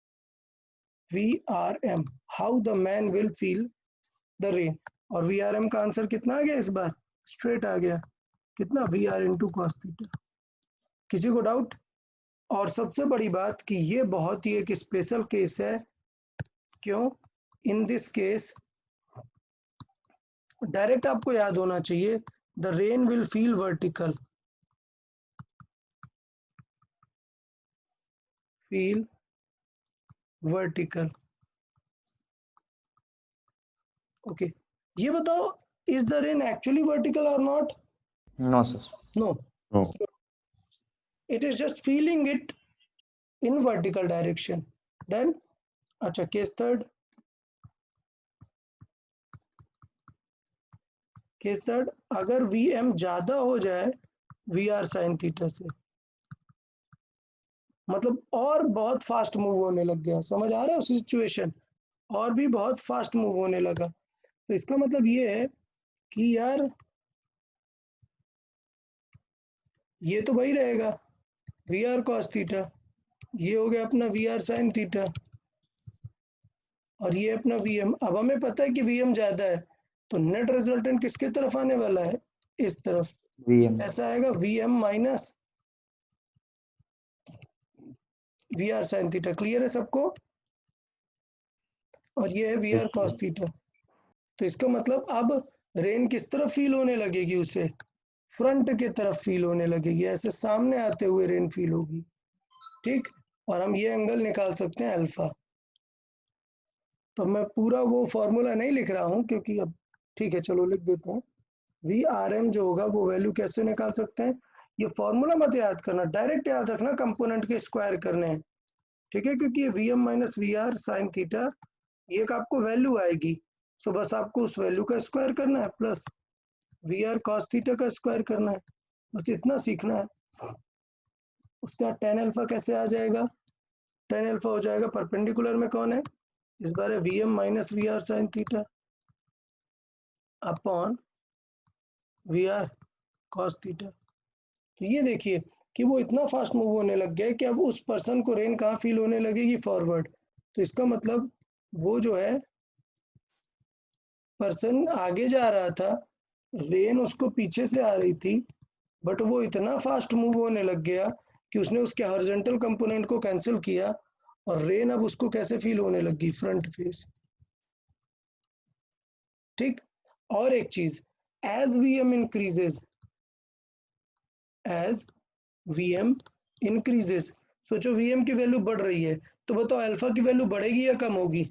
V R M, how the man will feel the rain. और वी आर एम का आंसर कितना आ गया इस बार, स्ट्रेट आ गया, कितना, V R into cos theta. किसी को डाउट? और सबसे बड़ी बात कि ये बहुत ही एक स्पेशल केस है, क्यों, इन दिस केस डायरेक्ट आपको याद होना चाहिए, the rain will feel vertical, feel vertical. Okay, ये बताओ, is the rain actually vertical और not? No sir no, no it is just feeling it in vertical direction. Then अच्छा, case third, case third, अगर V M ज्यादा हो जाए we R sine theta से, मतलब और बहुत फास्ट मूव होने लग गया, समझ आ रहा है उस सिचुएशन, और भी बहुत फास्ट मूव होने लगा, तो इसका मतलब ये है कि यार ये तो वही रहेगा वी आर कॉस थीटा, ये हो गया अपना वी आर साइन थीटा, और ये अपना वी एम। अब हमें पता है कि वी एम ज्यादा है, तो नेट रिजल्टेंट किसके तरफ आने वाला है, इस तरफ, वी एम ऐसा आएगा V M minus V R sine theta. Clear है सबको? और ये है वी आर कॉस थीटा। तो इसका मतलब अब रेन किस तरफ फील होने लगेगी, उसे फ्रंट की तरफ फील होने लगेगी, ऐसे सामने आते हुए रेन फील होगी, ठीक। और हम ये एंगल निकाल सकते हैं अल्फा। तो मैं पूरा वो फॉर्मूला नहीं लिख रहा हूँ, क्योंकि अब ठीक है, चलो लिख देते हैं। वी आर एम जो होगा वो वैल्यू कैसे निकाल सकते हैं, ये फॉर्मूला मत याद करना, डायरेक्ट याद रखना कंपोनेंट के स्क्वायर करने हैं, ठीक है, क्योंकि ये V M minus V R sine theta, ये एक आपको वैल्यू आएगी, सो बस आपको उस वैल्यू का स्क्वायर करना है, plus V R cos theta का स्क्वायर करना है, बस इतना सीखना है। उसका टेन अल्फा कैसे आ जाएगा, टेन अल्फा हो जाएगा, परपेंडिकुलर में कौन है, इस बार है V M minus V R sine theta upon V R cos theta. तो ये देखिए कि वो इतना फास्ट मूव होने लग गया है कि अब उस पर्सन को रेन कहाँ फील होने लगेगी, फॉरवर्ड। तो इसका मतलब वो जो है पर्सन आगे जा रहा था, रेन उसको पीछे से आ रही थी, बट वो इतना फास्ट मूव होने लग गया कि उसने उसके हॉरिजॉन्टल कंपोनेंट को कैंसिल किया, और रेन अब उसको कैसे फील होने लगी, फ्रंट फेस, ठीक। और एक चीज, as V M increases, as V M increases, सोचो वी एम की वैल्यू बढ़ रही है, तो बताओ अल्फा की वैल्यू बढ़ेगी या कम होगी,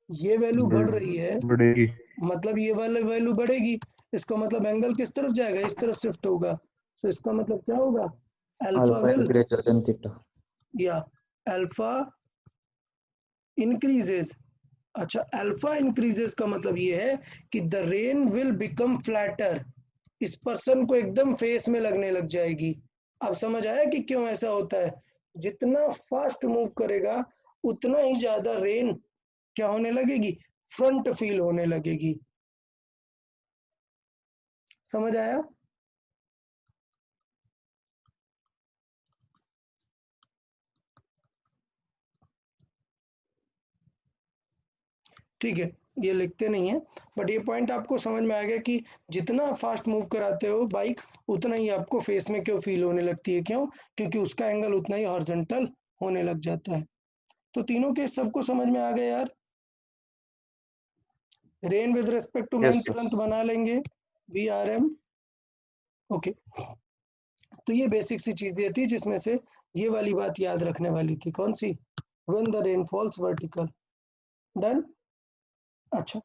ये वैल्यू बढ़ रही है, बढ़ेगी मतलब ये वाला वैल्यू बढ़ेगी, इसका मतलब एंगल किस तरफ जाएगा, इस तरफ शिफ्ट होगा, तो इसका मतलब क्या होगा, alpha alpha will, greater than theta या अल्फा इंक्रीजेस। अच्छा, अल्फा इंक्रीजेस का मतलब ये है कि the rain will become flatter, इस पर्सन को एकदम फेस में लगने लग जाएगी। अब समझ आया कि क्यों ऐसा होता है, जितना फास्ट मूव करेगा उतना ही ज्यादा रेन क्या होने लगेगी, फ्रंट फील होने लगेगी। समझ आया? ठीक है, ये लिखते नहीं है, बट ये पॉइंट आपको समझ में आ गया कि जितना फास्ट मूव कराते हो बाइक उतना ही आपको फेस में क्यों फील होने लगती है, क्यों? क्योंकि उसका एंगल उतना ही हॉरिजॉन्टल होने लग जाता है। तो तीनों केस सबको समझ में आ गए यार। Rain with respect to man तुरंत बना लेंगे, VRM। ओके, तो ये बेसिक सी चीजें थी जिसमें से ये वाली बात याद रखने वाली थी। कौन सी? When the rain falls vertical. Done. अच्छा,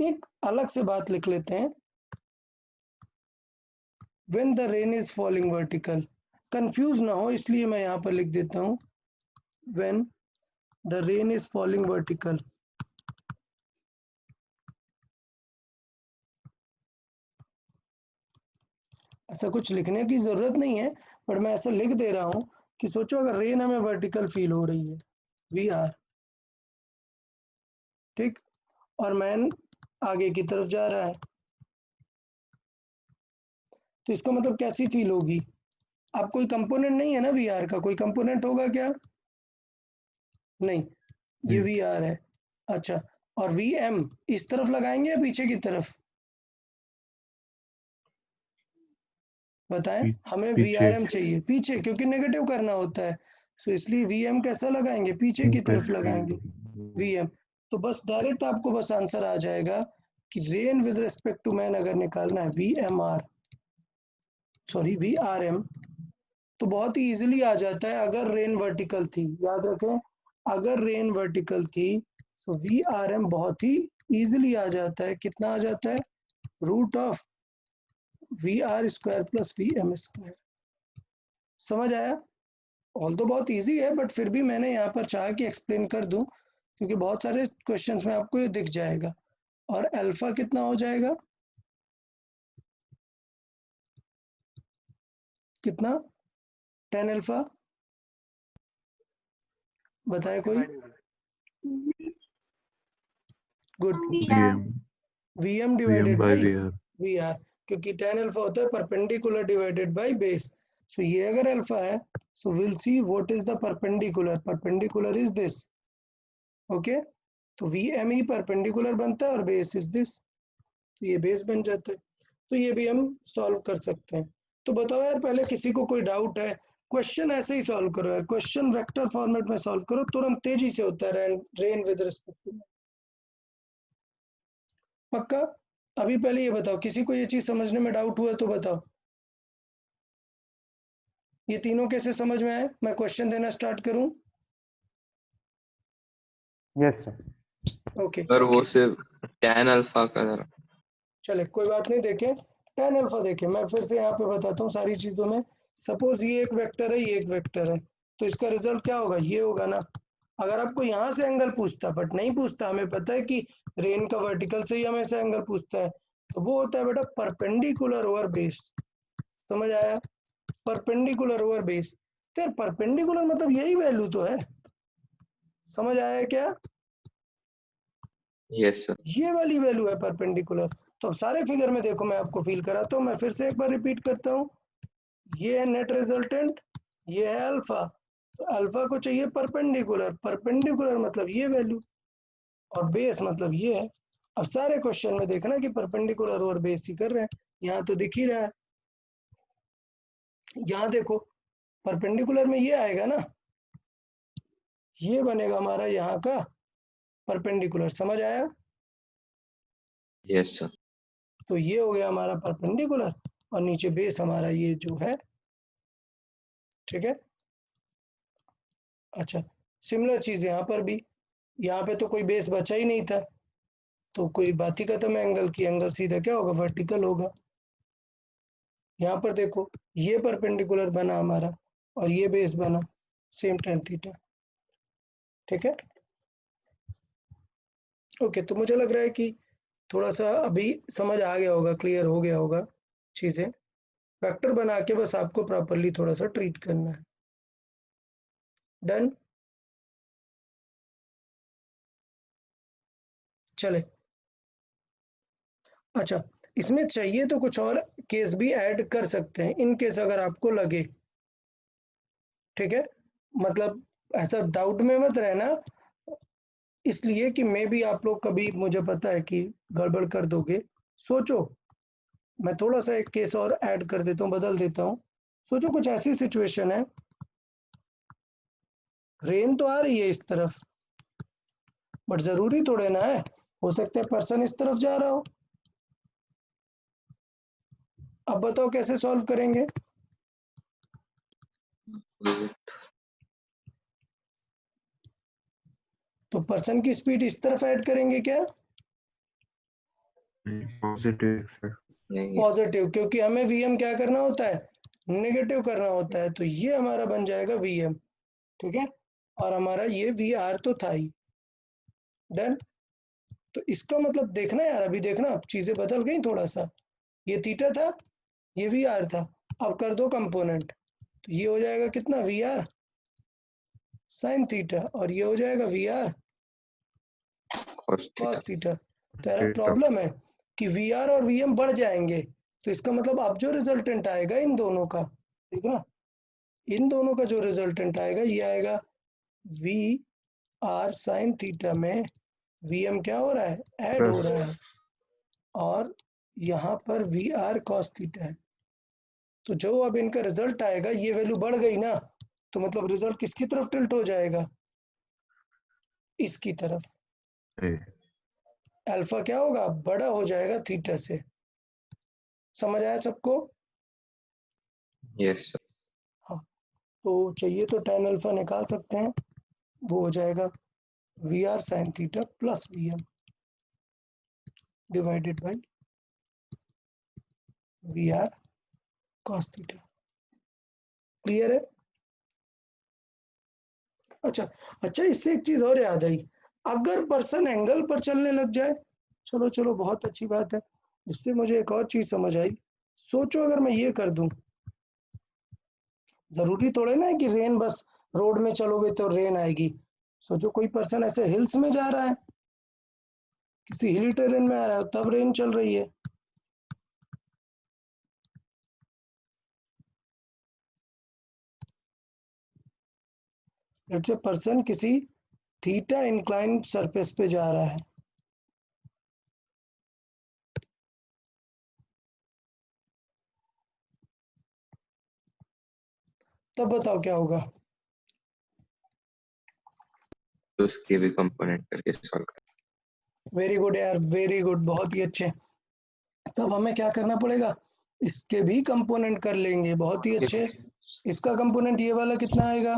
एक अलग से बात लिख लेते हैं, when the rain is falling vertical. Confuse ना हो इसलिए मैं यहाँ पर लिख देता हूँ when the rain is falling vertical. ऐसा कुछ लिखने की जरूरत नहीं है, पर मैं ऐसा लिख दे रहा हूँ कि सोचो अगर रेन हमें वर्टिकल फील हो रही है, VR, ठीक, और मैन आगे की तरफ जा रहा है, तो इसका मतलब कैसी फील होगी? अब कोई कंपोनेंट नहीं है ना VR का, कोई कंपोनेंट होगा क्या? नहीं, ये VR है। अच्छा, और VM इस तरफ लगाएंगे या पीछे की तरफ? बताएं, हमें पीछे। VRM चाहिए पीछे, क्योंकि नेगेटिव करना होता है, तो इसलिए VM कैसा लगाएंगे? पीछे की तरफ लगाएंगे VM। तो बस डायरेक्ट आपको बस आंसर आ जाएगा कि rain with respect to man अगर निकालना है VRM, तो बहुत ही इजीली आ जाता है अगर रेन वर्टिकल थी। याद रखें, अगर रेन वर्टिकल थी तो VRM बहुत ही इजीली आ जाता है। कितना आ जाता है? Root of VR square plus VM square. समझ आया? ऑल तो बहुत इजी है, बट फिर भी मैंने यहाँ पर चाहा कि एक्सप्लेन कर दूं, क्योंकि बहुत सारे क्वेश्चंस में आपको ये दिख जाएगा। और अल्फा कितना हो जाएगा? कितना? 10 अल्फा। बताए कोई? Good. VM divided by VR, क्योंकि 10 अल्फा होता है परपेंडिकुलर डिवाइडेड बाई बेस। सो ये अगर अल्फा है, so will see what is the perpendicular. Perpendicular is this. Okay, तो VM ही परपेंडिकुलर बनता है और बेस इज दिस, तो ये बेस बन जाता है। तो ये भी हम सॉल्व कर सकते हैं। तो बताओ यार, पहले किसी को कोई डाउट है? क्वेश्चन ऐसे ही सॉल्व करो यार, क्वेश्चन वेक्टर फॉर्मेट में सॉल्व करो, तुरंत तेजी से होता है रेन विद रिस्पेक्ट टू। पक्का? अभी पहले ये बताओ, किसी को ये चीज समझने में डाउट हुआ तो बताओ। ये तीनों कैसे समझ में आए? मैं क्वेश्चन देना स्टार्ट करूं? Yes sir. ओके, सर वो सिर्फ tan अल्फा का जरा चले कोई बात नहीं। देखें 10 अल्फा, देखें मैं फिर से यहाँ पे बताता हूँ सारी चीजों में। सपोज ये एक वेक्टर है, ये एक वेक्टर है, तो इसका रिजल्ट क्या होगा? ये होगा ना। अगर आपको यहाँ से एंगल पूछता, बट नहीं पूछता, हमें पता है कि रेन का वर्टिकल से ही हमेशा एंगल पूछता है, तो वो होता है बेटा परपेंडिकुलर ओवर बेस। समझ आया? Perpendicular over base. तो यार परपेंडिकुलर मतलब यही वैल्यू तो है। समझ आया क्या? यस सर ये वाली वैल्यू है परपेंडिकुलर। तो अब सारे फिगर में देखो, मैं आपको फील कराता हूँ, मैं फिर से एक बार रिपीट करता हूँ। ये है नेट रिजल्टेंट, ये है अल्फा। तो अल्फा को चाहिए परपेंडिकुलर, परपेंडिकुलर मतलब ये वैल्यू, और बेस मतलब ये है। अब सारे क्वेश्चन में देखना कि परपेंडिकुलर और बेस ही कर रहे हैं, यहाँ तो दिख ही रहा है। यहाँ देखो परपेंडिकुलर में ये आएगा ना, ये बनेगा हमारा यहाँ का परपेंडिकुलर। समझ आया? यस सर तो ये हो गया हमारा परपेंडिकुलर, और नीचे बेस हमारा ये जो है, ठीक है। अच्छा, सिमिलर चीज यहाँ पर भी, यहाँ पे तो कोई बेस बचा ही नहीं था, तो कोई बात ही खत्म है एंगल की। एंगल सीधा क्या होगा? वर्टिकल होगा। यहाँ पर देखो ये परपेंडिकुलर बना हमारा, और ये बेस बना, सेम tan थीटा। ठीक है, ओके। तो मुझे लग रहा है कि थोड़ा सा अभी समझ आ गया होगा, क्लियर हो गया होगा चीजें। वेक्टर बना के बस आपको प्रॉपरली थोड़ा सा ट्रीट करना है। डन? चले, अच्छा, इसमें चाहिए तो कुछ और केस भी ऐड कर सकते हैं, इन केस अगर आपको लगे। ठीक है, मतलब ऐसा डाउट में मत रहना इसलिए कि मैं भी आप लोग कभी, मुझे पता है कि गड़बड़ कर दोगे। सोचो, मैं थोड़ा सा एक केस और ऐड कर देता हूँ, बदल देता हूँ। सोचो कुछ ऐसी सिचुएशन है, रेन तो आ रही है इस तरफ, बट जरूरी थोड़े ना है, हो सकता है पर्सन इस तरफ जा रहा हो। अब बताओ कैसे सॉल्व करेंगे? तो पर्सन की स्पीड इस तरफ ऐड करेंगे क्या? Positive sir. पॉजिटिव, क्योंकि हमें वीएम क्या करना होता है, नेगेटिव करना होता है। तो ये हमारा बन जाएगा वीएम, ठीक है, और हमारा ये वी आर तो था ही। डन। तो इसका मतलब देखना यार, अभी देखना अब चीजें बदल गई थोड़ा सा। ये थीटा था, ये वी आर था। अब कर दो कंपोनेंट, तो ये हो जाएगा कितना, वी आर साइन थीटा, और ये हो जाएगा वी आर कॉस थीटा। तेरा प्रॉब्लम है कि वी आर और वी एम बढ़ जाएंगे, तो इसका मतलब अब जो रिजल्टेंट आएगा इन दोनों का, ठीक है ना, इन दोनों का जो रिजल्टेंट आएगा ये आएगा वी आर साइन थीटा में वी एम क्या हो रहा है, ऐड हो रहा है, और यहाँ पर वी आर कॉस थीटा है। तो जो अब इनका रिजल्ट आएगा, ये वैल्यू बढ़ गई ना, तो मतलब रिजल्ट किसकी तरफ टिल्ट हो जाएगा, इसकी तरफ। अल्फा क्या होगा, बड़ा हो जाएगा थीटा से। समझ आया सबको? Yes sir. हाँ, तो चाहिए तो tan अल्फा निकाल सकते हैं, वो हो जाएगा V R sine theta plus V M divided by V R cos theta. Clear है? अच्छा, इससे एक चीज और याद आई, अगर पर्सन एंगल पर चलने लग जाए, चलो बहुत अच्छी बात है, इससे मुझे एक और चीज समझ आई। सोचो अगर मैं ये कर दूं, जरूरी थोड़े ना है कि रेन बस रोड में चलोगे तो रेन आएगी। सोचो कोई पर्सन ऐसे हिल्स में जा रहा है, किसी हिली टेरेन में आ रहा है, तब रेन चल रही है। लेट्स से पर्सन किसी थीटा इंक्लाइन सरफेस पे जा रहा है, तब बताओ क्या होगा? तो उसके भी कंपोनेंट करके सॉल्व कर। वेरी गुड यार, वेरी गुड, बहुत ही अच्छे। तब हमें क्या करना पड़ेगा, इसके भी कंपोनेंट कर लेंगे, बहुत ही अच्छे। इसका कंपोनेंट ये वाला कितना आएगा,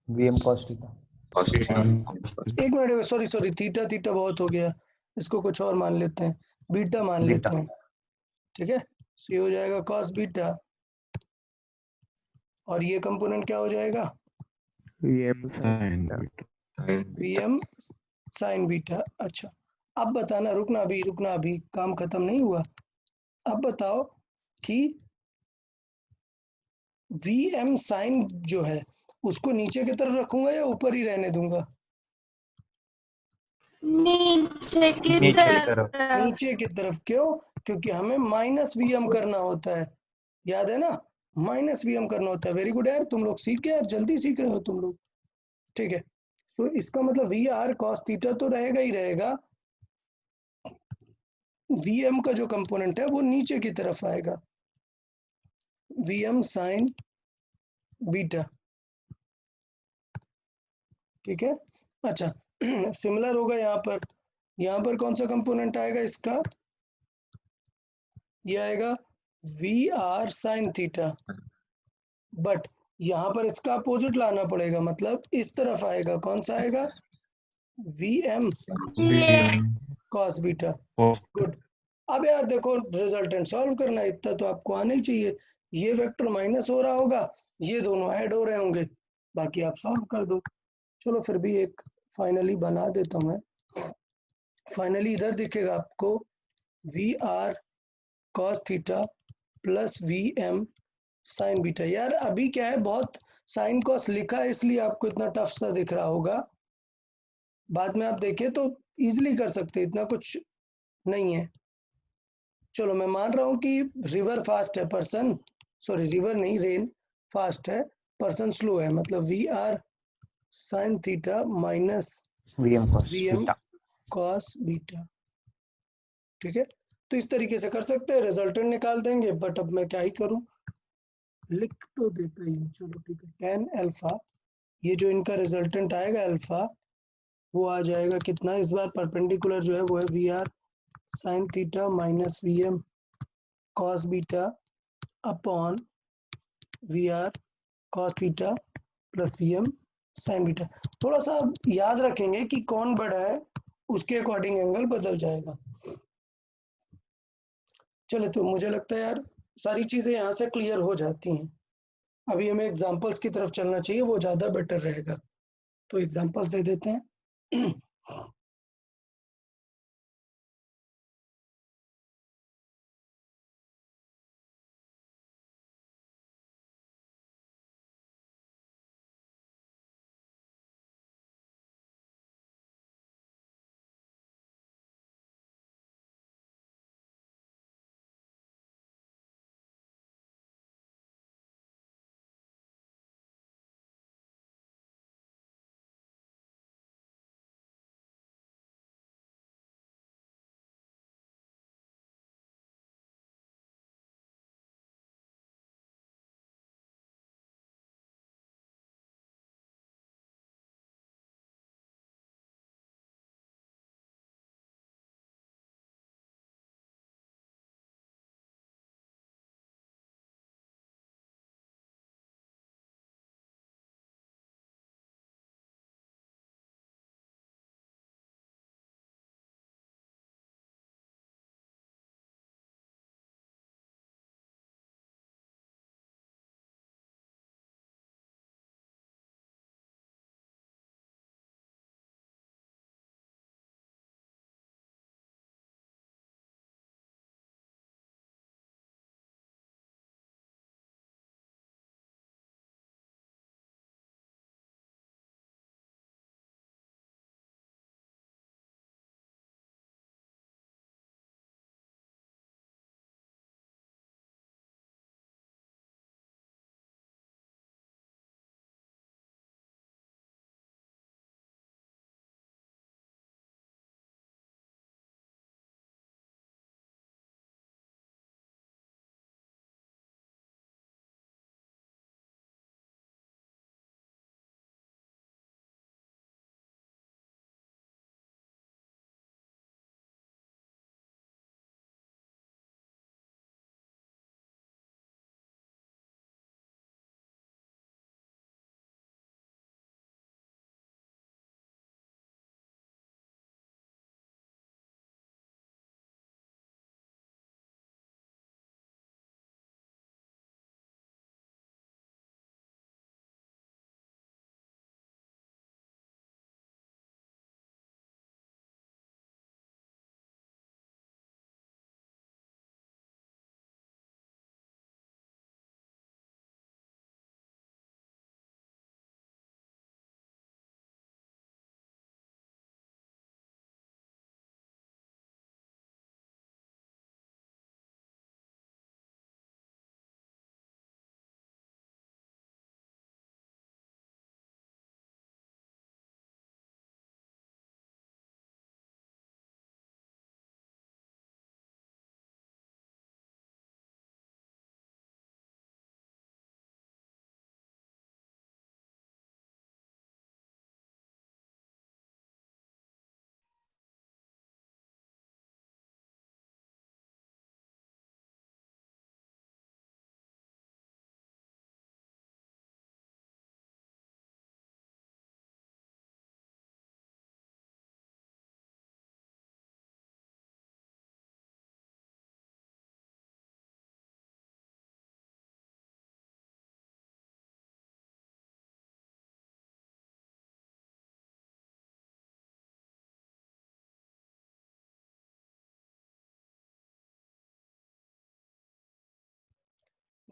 वीएम कॉस थीटा। एक मिनट, सॉरी थीटा बहुत हो गया, इसको कुछ और मान लेते हैं, बीटा मान लेते हैं, ठीक है। ये हो जाएगा कॉस बीटा, और ये कंपोनेंट क्या हो जाएगा, VM sine VM sine beta. अच्छा, अब बताना, रुकना अभी काम खत्म नहीं हुआ। अब बताओ कि वीएम साइन जो है उसको नीचे की तरफ रखूंगा या ऊपर ही रहने दूंगा? नीचे की तरफ। नीचे की तरफ, क्यों? क्योंकि हमें माइनस वीएम करना होता है, याद है ना, माइनस वीएम करना होता है। वेरी गुड यार, तुम लोग सीख गए यार, जल्दी सीख रहे हो तुम लोग, ठीक है। तो इसका मतलब वी आर कॉस थीटा तो रहेगा ही रहेगा, वीएम का जो कंपोनेंट है वो नीचे की तरफ आएगा, वीएम साइन बीटा, ठीक है। अच्छा, सिमिलर होगा यहाँ पर कौन सा कंपोनेंट आएगा इसका, ये आएगा V R sine theta, but यहाँ पर इसका अपोजिट लाना पड़ेगा, मतलब इस तरफ आएगा, कौन सा आएगा, V M cos beta. Good. अब यार देखो, रिजल्टेंट सॉल्व करना है, इतना तो आपको आना ही चाहिए। ये वेक्टर माइनस हो रहा होगा, ये दोनों ऐड हो रहे होंगे, बाकी आप सॉल्व कर दो। चलो फिर भी एक फाइनली बना देता हूँ मैं। फाइनली इधर दिखेगा आपको V R cos theta plus V M sine beta. यार अभी क्या है, बहुत साइन कॉस लिखा है इसलिए आपको इतना टफ सा दिख रहा होगा, बाद में आप देखें तो इजीली कर सकते, इतना कुछ नहीं है। चलो मैं मान रहा हूँ कि रिवर फास्ट है, पर्सन, सॉरी रिवर नहीं, रेन फास्ट है, पर्सन स्लो है, मतलब V R sine theta minus VM cos VM theta। cos beta. ठीक है, तो इस तरीके से कर सकते हैं, रिजल्टेंट निकाल देंगे। बट अब मैं क्या ही करूं, लिख तो देता ही हूं। चलो ठीक है, tan अल्फा, ये जो इनका रिजल्टेंट आएगा अल्फा, वो आ जाएगा कितना, इस बार परपेंडिकुलर जो है वो है VR sin theta minus VM cos beta upon VR cos theta plus VM sin beta. थोड़ा सा आप याद रखेंगे कि कौन बड़ा है, उसके अकॉर्डिंग एंगल बदल जाएगा। चले, तो मुझे लगता है यार सारी चीजें यहाँ से क्लियर हो जाती हैं। अभी हमें एग्जांपल्स की तरफ चलना चाहिए, वो ज़्यादा बेटर रहेगा। तो एग्जांपल्स दे देते हैं।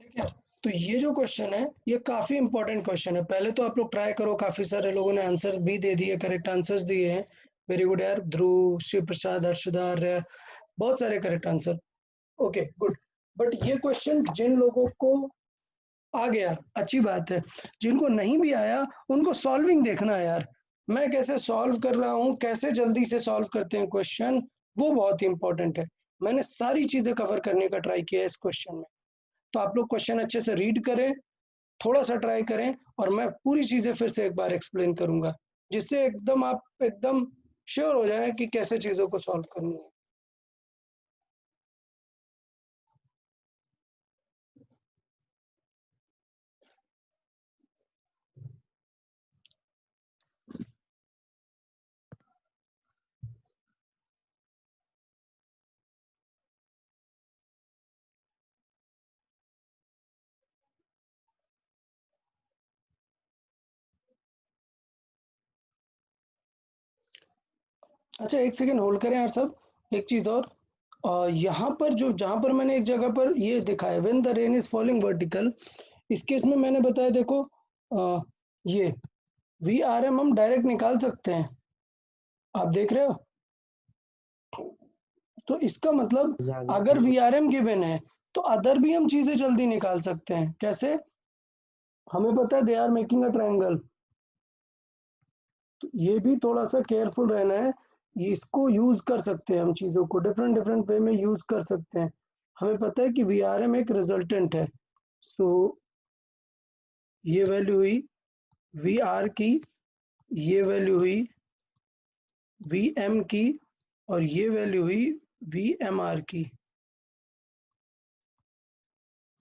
देखिए, तो ये जो क्वेश्चन है ये काफी इंपॉर्टेंट क्वेश्चन है। पहले तो आप लोग ट्राई करो, काफी सारे लोगों ने आंसर्स भी दे दिए, करेक्ट आंसर्स दिए हैं। वेरी गुड यार, ध्रुव, शिव प्रसाद, हर्षदार्य, बहुत सारे correct answer. Okay good. But ये क्वेश्चन जिन लोगों को आ गया अच्छी बात है, जिनको नहीं भी आया उनको सॉल्विंग देखना है यार। मैं कैसे सॉल्व कर रहा हूँ, कैसे जल्दी से सॉल्व करते हैं क्वेश्चन, वो बहुत इंपॉर्टेंट है। मैंने सारी चीजें कवर करने का ट्राई किया है इस क्वेश्चन में। तो आप लोग क्वेश्चन अच्छे से रीड करें, थोड़ा सा ट्राई करें, और मैं पूरी चीजें फिर से एक बार एक्सप्लेन करूंगा, जिससे एकदम आप एकदम श्योर हो जाए कि कैसे चीजों को सॉल्व करनी है। अच्छा, एक सेकेंड होल्ड करें यार सब। एक चीज और, यहाँ पर जो जहां पर मैंने एक जगह पर ये दिखा है when the rain is falling vertical, इस केस में मैंने बताया देखो, ये VRM हम डायरेक्ट निकाल सकते हैं, आप देख रहे हो। तो इसका मतलब अगर VRM गिवन है तो अदर भी हम चीजें जल्दी निकाल सकते हैं। कैसे? हमें पता है they are making a triangle, तो ये भी थोड़ा सा केयरफुल रहना है। इसको यूज कर सकते हैं हम, चीजों को डिफरेंट डिफरेंट वे में यूज कर सकते हैं। हमें पता है कि VRM एक रिजल्टेंट है, सो ये वैल्यू हुई VR की, ये वैल्यू हुई VM की, और ये वैल्यू हुई VMR की,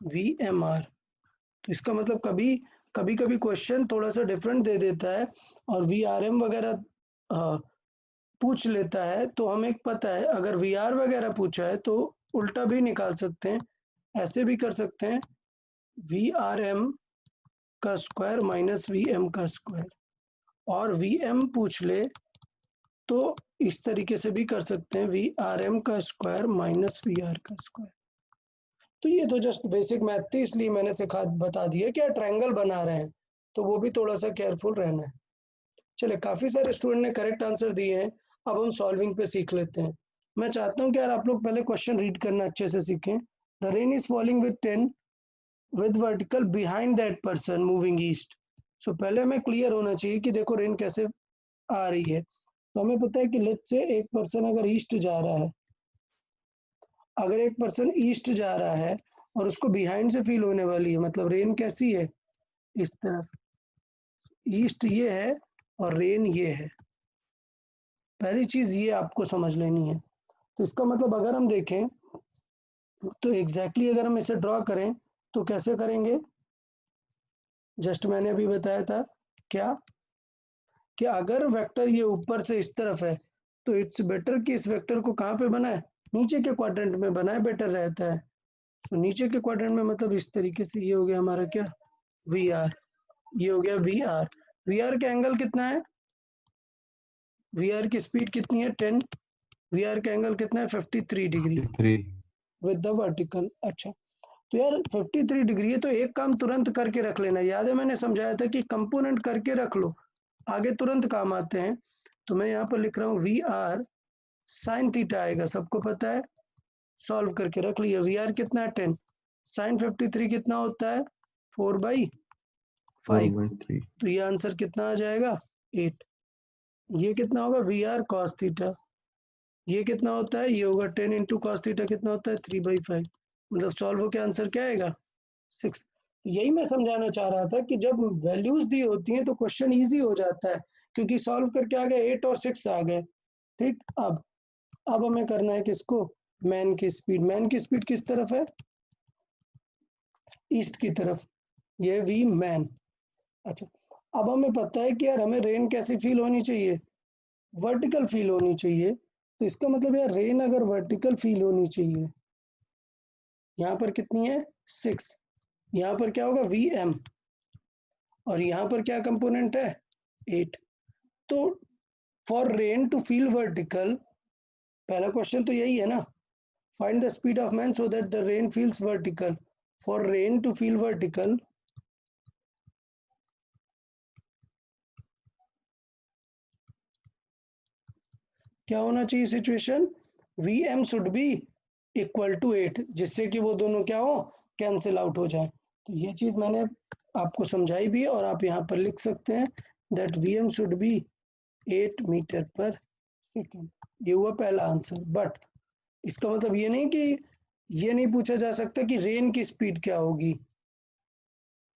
VMR। तो इसका मतलब कभी कभी क्वेश्चन थोड़ा सा डिफरेंट दे देता है और VRM वगैरह पूछ लेता है, तो हमें पता है अगर VR वगैरह पूछा है तो उल्टा भी निकाल सकते हैं, ऐसे भी कर सकते हैं VRM का स्क्वायर माइनस VM का स्क्वायर, और VM पूछ ले तो इस तरीके से भी कर सकते हैं VRM का स्क्वायर माइनस VR का स्क्वायर। तो ये तो जस्ट बेसिक मैथ थी, इसलिए मैंने बता दिया कि ट्रायंगल बना रहे हैं, तो वो भी थोड़ा सा केयरफुल रहना है। चले, काफी सारे स्टूडेंट ने करेक्ट आंसर दिए हैं, अब हम सॉल्विंग पे सीख लेते हैं। मैं चाहता हूँ कि यार आप लोग पहले क्वेश्चन रीड करना अच्छे से सीखें। The rain is falling with 10 with vertical behind that person moving east. So पहले हमें क्लियर होना चाहिए कि देखो रेन कैसे आ रही है। तो हमें पता है कि लेट्स से एक पर्सन अगर ईस्ट जा रहा है, अगर एक पर्सन ईस्ट जा रहा है और उसको बिहाइंड से फील होने वाली है, मतलब रेन कैसी है, इस तरफ, ईस्ट ये है और रेन ये है। पहली चीज ये आपको समझ लेनी है। तो इसका मतलब अगर हम देखें तो एग्जैक्टली अगर हम इसे ड्रॉ करें तो कैसे करेंगे, जस्ट मैंने अभी बताया था क्या, कि अगर वेक्टर ये ऊपर से इस तरफ है तो इट्स बेटर कि इस वेक्टर को कहाँ पे बनाए, नीचे के क्वाड्रेंट में बनाए, बेटर रहता है। तो नीचे के क्वाड्रेंट में मतलब इस तरीके से, ये हो गया हमारा क्या, VR, ये हो गया VR। VR का एंगल कितना है, VR की स्पीड कितनी है 10, VR का एंगल कितना है 53 डिग्री 3 विद द वर्टिकल। अच्छा, तो यार 53 डिग्री है, तो एक काम तुरंत करके रख लेना। याद है मैंने समझाया था कि कंपोनेंट करके रख लो, आगे तुरंत काम आते हैं। तो मैं यहाँ पर लिख रहा हूँ VR साइन थीटा आएगा, सबको पता है, सॉल्व करके रख लिया। VR कितना है 10, साइन 53 कितना होता है 4/5, 4/3 तो ये आंसर कितना आ जाएगा 8। ये कितना होगा VR cos थीटा, ये कितना होता है, ये होगा 10 इंटू कॉस थीटा, कितना होता है 3/5, मतलब सॉल्व होकर आंसर क्या आएगा 6। यही मैं समझाना चाह रहा था कि जब वैल्यूज दी होती हैं तो क्वेश्चन इजी हो जाता है, क्योंकि सॉल्व करके आ गए 8 और 6 आ गए। ठीक, अब हमें करना है किसको, मैन की स्पीड। मैन की स्पीड किस तरफ है, ईस्ट की तरफ, ये V मैन। अच्छा, अब हमें पता है कि यार हमें रेन कैसी फील होनी चाहिए, वर्टिकल फील होनी चाहिए। तो इसका मतलब यार रेन अगर वर्टिकल फील होनी चाहिए, यहाँ पर कितनी है 6, यहाँ पर क्या होगा VM, और यहाँ पर क्या कंपोनेंट है 8। तो for rain to feel vertical, पहला क्वेश्चन तो यही है ना, find the speed of man so that the rain feels vertical. For rain to feel vertical, क्या होना चाहिए situation, VM should be equal to 8, जिससे कि वो दोनों क्या हो, कैंसिल आउट हो जाए। तो ये चीज मैंने आपको समझाई भी है और आप यहाँ पर लिख सकते हैं that VM should be 8 metre per second. ये हुआ पहला आंसर। बट इसका मतलब ये नहीं कि ये नहीं पूछा जा सकता कि रेन की स्पीड क्या होगी।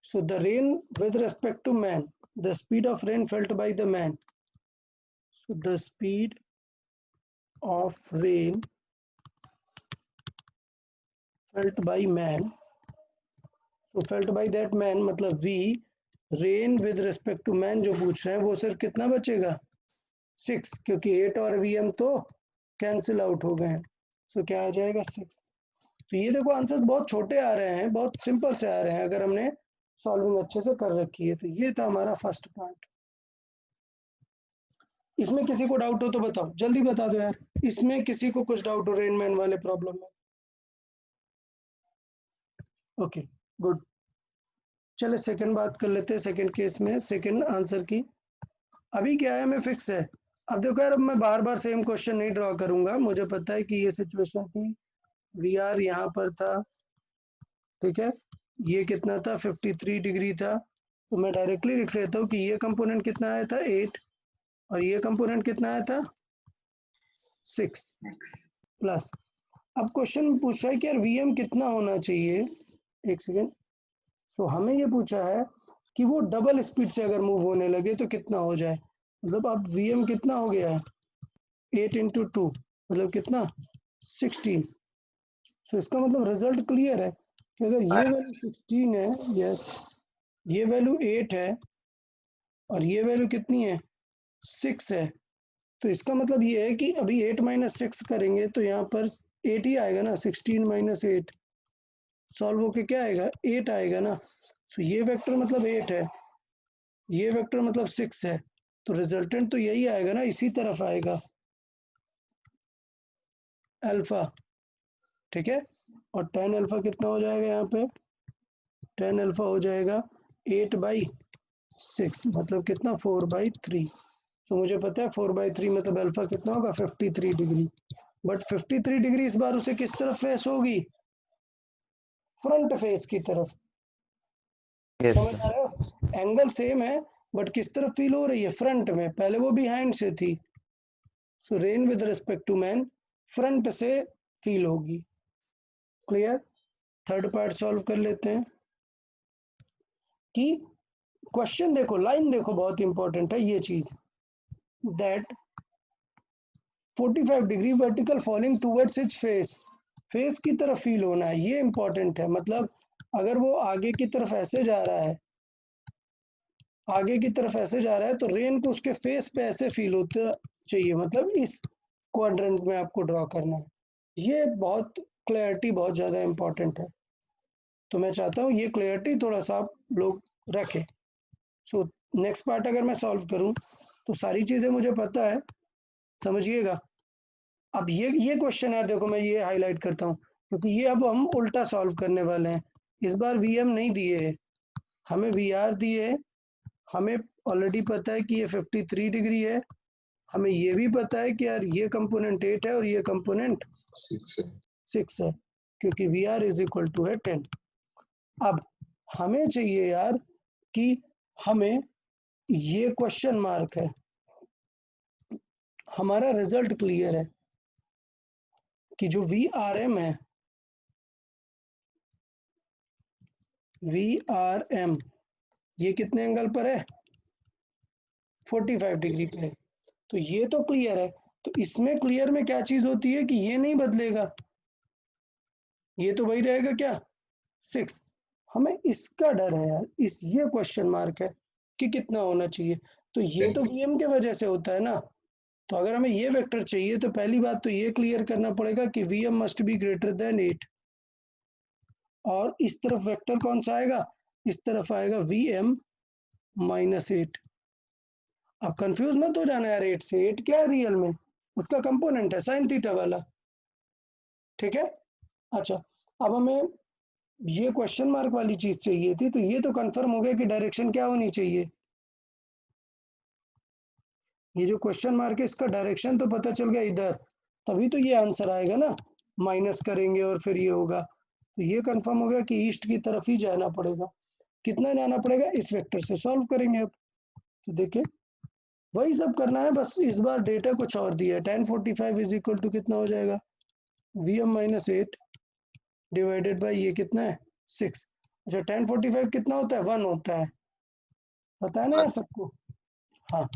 So the rain with respect to man, the speed of rain felt by the man, so the speed of rain felt by man, so felt by that man मतलब v, rain with respect to man जो पूछ रहे हैं वो सिर्फ कितना बचेगा 6, क्योंकि 8 और vm तो कैंसिल आउट हो गए हैं। so क्या आ जाएगा 6। तो ये देखो आंसर्स बहुत छोटे आ रहे हैं, बहुत सिंपल से आ रहे हैं अगर हमने सॉल्विंग अच्छे से कर रखी है। तो ये था हमारा फर्स्ट पार्ट। इसमें किसी को डाउट हो तो बताओ, जल्दी बता दो यार। इसमें किसी को कुछ डाउट हो रेन मैन वाले प्रॉब्लम में? Okay good. चले सेकंड बात कर लेते हैं, सेकंड केस में सेकंड आंसर की। अभी क्या है हमें फिक्स है। अब देखो यार, अब मैं बार बार सेम क्वेश्चन नहीं ड्रॉ करूंगा, मुझे पता है कि ये सिचुएशन थी, वी आर यहाँ पर था, ठीक है, ये कितना था 53 डिग्री था। तो मैं डायरेक्टली लिख लेता हूँ कि ये कंपोनेंट कितना आया था 8 और ये कंपोनेंट कितना आया था 6 प्लस। अब क्वेश्चन पूछ रहा है कि यार वीएम कितना होना चाहिए, एक सेकेंड। सो हमें ये पूछा है कि वो डबल स्पीड से अगर मूव होने लगे तो कितना हो जाए। मतलब अब वीएम कितना हो गया है 8 × 2 मतलब कितना 16। सो इसका मतलब रिजल्ट क्लियर है कि अगर ये वैल्यू 16 है, यस, ये वैल्यू 8 है और ये वैल्यू कितनी है 6 है, तो इसका मतलब ये है कि अभी 8 - 6 करेंगे तो यहाँ पर 8 ही आएगा ना, 16 - 8 सॉल्व होके क्या आएगा 8 आएगा ना। तो ये वेक्टर मतलब 8 है, ये वेक्टर मतलब 6 है, तो रिजल्टेंट तो यही आएगा ना, इसी तरफ आएगा अल्फा, ठीक है। और tan अल्फा कितना हो जाएगा यहाँ पे, tan अल्फा हो जाएगा 8/6 मतलब कितना 4/3। तो मुझे पता है 4/3 मतलब अल्फा कितना होगा 53 डिग्री। बट 53 डिग्री इस बार उसे किस तरफ फेस होगी, फ्रंट फेस की तरफ। समझ आ रहे हो, एंगल सेम है बट किस तरफ फील हो रही है, फ्रंट में। पहले वो बिहाइंड से थी। So rain with respect to man front से फील होगी। क्लियर। थर्ड पार्ट सॉल्व कर लेते हैं कि क्वेश्चन देखो, लाइन देखो, बहुत इंपॉर्टेंट है ये चीज, that 45 degree vertical falling towards its face, face की तरफ फील होना है, ये इंपॉर्टेंट है। मतलब अगर वो आगे की तरफ ऐसे जा रहा है, आगे की तरफ ऐसे जा रहा है तो रेन को उसके फेस पे ऐसे फील होता चाहिए, मतलब इस क्वाड्रेंट में आपको ड्रॉ करना है। ये बहुत क्लैरिटी बहुत ज़्यादा इंपॉर्टेंट है, तो मैं चाहता हूँ ये क्लैरिटी थोड़ा सा आप लोग रखें। सो नेक्स्ट पार्ट अगर मैं सॉल्व करूँ तो सारी चीज़ें मुझे पता है, समझिएगा। अब ये क्वेश्चन है, देखो मैं ये हाईलाइट करता हूँ क्योंकि ये अब हम उल्टा सॉल्व करने वाले हैं। इस बार वीएम नहीं दिए है, हमें वीआर दिए है। हमें ऑलरेडी पता है कि ये 53 डिग्री है, हमें ये भी पता है कि यार ये कंपोनेंट 8 है और ये कंपोनेंट 6 है, क्योंकि V R is equal to है 10। अब हमें चाहिए यार कि हमें ये क्वेश्चन मार्क है, हमारा रिजल्ट क्लियर है कि जो वी आर एम है, वी आर एम ये कितने एंगल पर है 45 डिग्री पे है। तो ये तो क्लियर है। तो इसमें क्लियर में क्या चीज होती है कि ये नहीं बदलेगा, ये तो वही रहेगा क्या 6। हमें इसका डर है यार, इस ये क्वेश्चन मार्क है कि कितना होना चाहिए। तो ये तो वीएम के वजह से होता है ना। तो अगर हमें ये वेक्टर चाहिए तो पहली बात तो ये क्लियर करना पड़ेगा कि VM must be greater than 8। और इस तरफ वेक्टर कौन सा आएगा, इस तरफ आएगा Vm - 8। अब कंफ्यूज मत हो जाना यार, 8 से 8 क्या है रियल में, उसका कंपोनेंट है साइन थीटा वाला, ठीक है। अच्छा, अब हमें ये क्वेश्चन मार्क वाली चीज चाहिए थी, तो ये तो कंफर्म हो गया कि डायरेक्शन क्या होनी चाहिए। ये जो क्वेश्चन मार्क है इसका डायरेक्शन तो पता चल गया इधर, तभी तो ये आंसर आएगा ना, माइनस करेंगे और फिर ये होगा। तो ये कंफर्म हो गया कि ईस्ट की तरफ ही जाना पड़ेगा। कितना जाना पड़ेगा, इस वेक्टर से सॉल्व करेंगे अब। तो देखिए वही सब करना है, बस इस बार डेटा कुछ और दिया है। 1045 इज इक्वल टू कितना हो जाएगा, Vm माइनस 8 डिवाइडेड बाई ये कितना है 6। अच्छा 1045 कितना होता है 1 होता है, पता है ना यार सबको। हाँ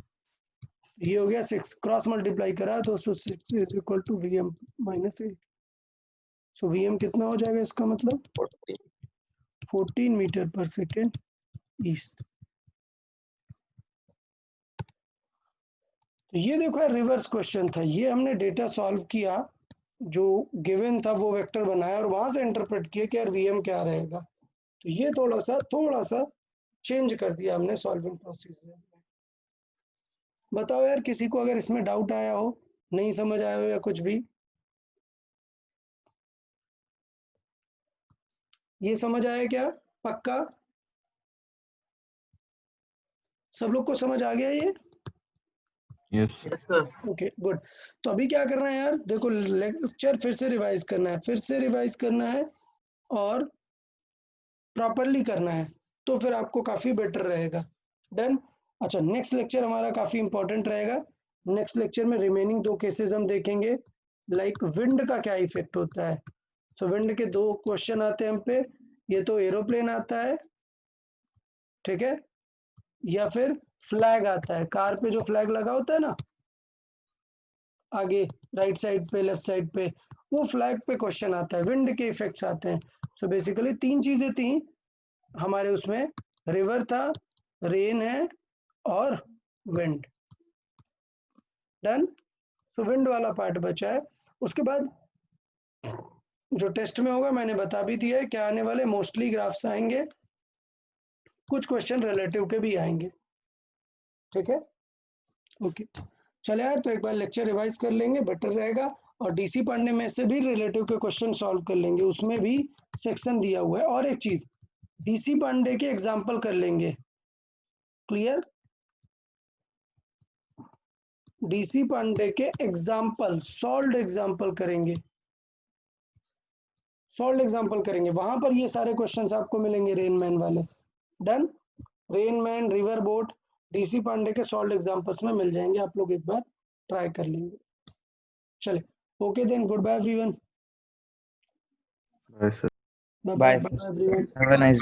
ये हो गया 6, क्रॉस मल्टीप्लाई करा तो 6 is equal to Vm minus 8। So Vm कितना हो जाएगा इसका मतलब 14 मीटर पर सेकेंड ईस्ट। तो ये देखो यार रिवर्स क्वेश्चन था, ये हमने डेटा सॉल्व किया, जो गिवन था वो वेक्टर बनाया और वहां से इंटरप्रेट किया कि यार Vm क्या रहेगा। तो ये थोड़ा सा चेंज कर दिया हमने सॉल्विंग प्रोसीजर में। बताओ यार किसी को अगर इसमें डाउट आया हो, नहीं समझ आया हो या कुछ भी। ये समझ आया क्या पक्का, सब लोग को समझ आ गया ये। Yes yes sir. Okay good. तो अभी क्या करना है यार, देखो लेक्चर फिर से रिवाइज करना है और प्रॉपरली करना है, तो फिर आपको काफी बेटर रहेगा। डन। अच्छा नेक्स्ट लेक्चर हमारा काफी इंपॉर्टेंट रहेगा। नेक्स्ट लेक्चर में रिमेनिंग 2 केसेस हम देखेंगे, लाइक विंड का क्या इफेक्ट होता है। सो विंड के 2 क्वेश्चन आते हैं हम पे, ये तो एरोप्लेन आता है, ठीक है, या फिर फ्लैग आता है, कार पे जो फ्लैग लगा होता है ना आगे राइट साइड पे लेफ्ट साइड पे, वो फ्लैग पे क्वेश्चन आता है, विंड के इफेक्ट्स आते हैं। सो बेसिकली 3 चीजें थी हमारे उसमें, रिवर था, रेन है और विंड। डन। तो विंड वाला पार्ट बचा है। उसके बाद जो टेस्ट में होगा मैंने बता भी दिया है क्या आने वाले, मोस्टली ग्राफ्स आएंगे, कुछ क्वेश्चन रिलेटिव के भी आएंगे, ठीक है। ओके चले यार, तो एक बार लेक्चर रिवाइज कर लेंगे बेटर रहेगा, और डीसी पांडे में से भी रिलेटिव के क्वेश्चन सॉल्व कर लेंगे, उसमें भी सेक्शन दिया हुआ है। और एक चीज डीसी पांडे के एग्जाम्पल कर लेंगे, क्लियर। डीसी पांडे के एग्जाम्पल सॉल्व्ड एग्जाम्पल करेंगे, वहां पर ये सारे क्वेश्चंस आपको मिलेंगे रेनमैन वाले। Done. Rain man, river boat, DC Pandey के सॉल्व्ड एग्जाम्पल्स में मिल जाएंगे, आप लोग एक बार ट्राई कर लेंगे। चले okay then, good bye everyone. Bye sir bye bye everyone. Have a nice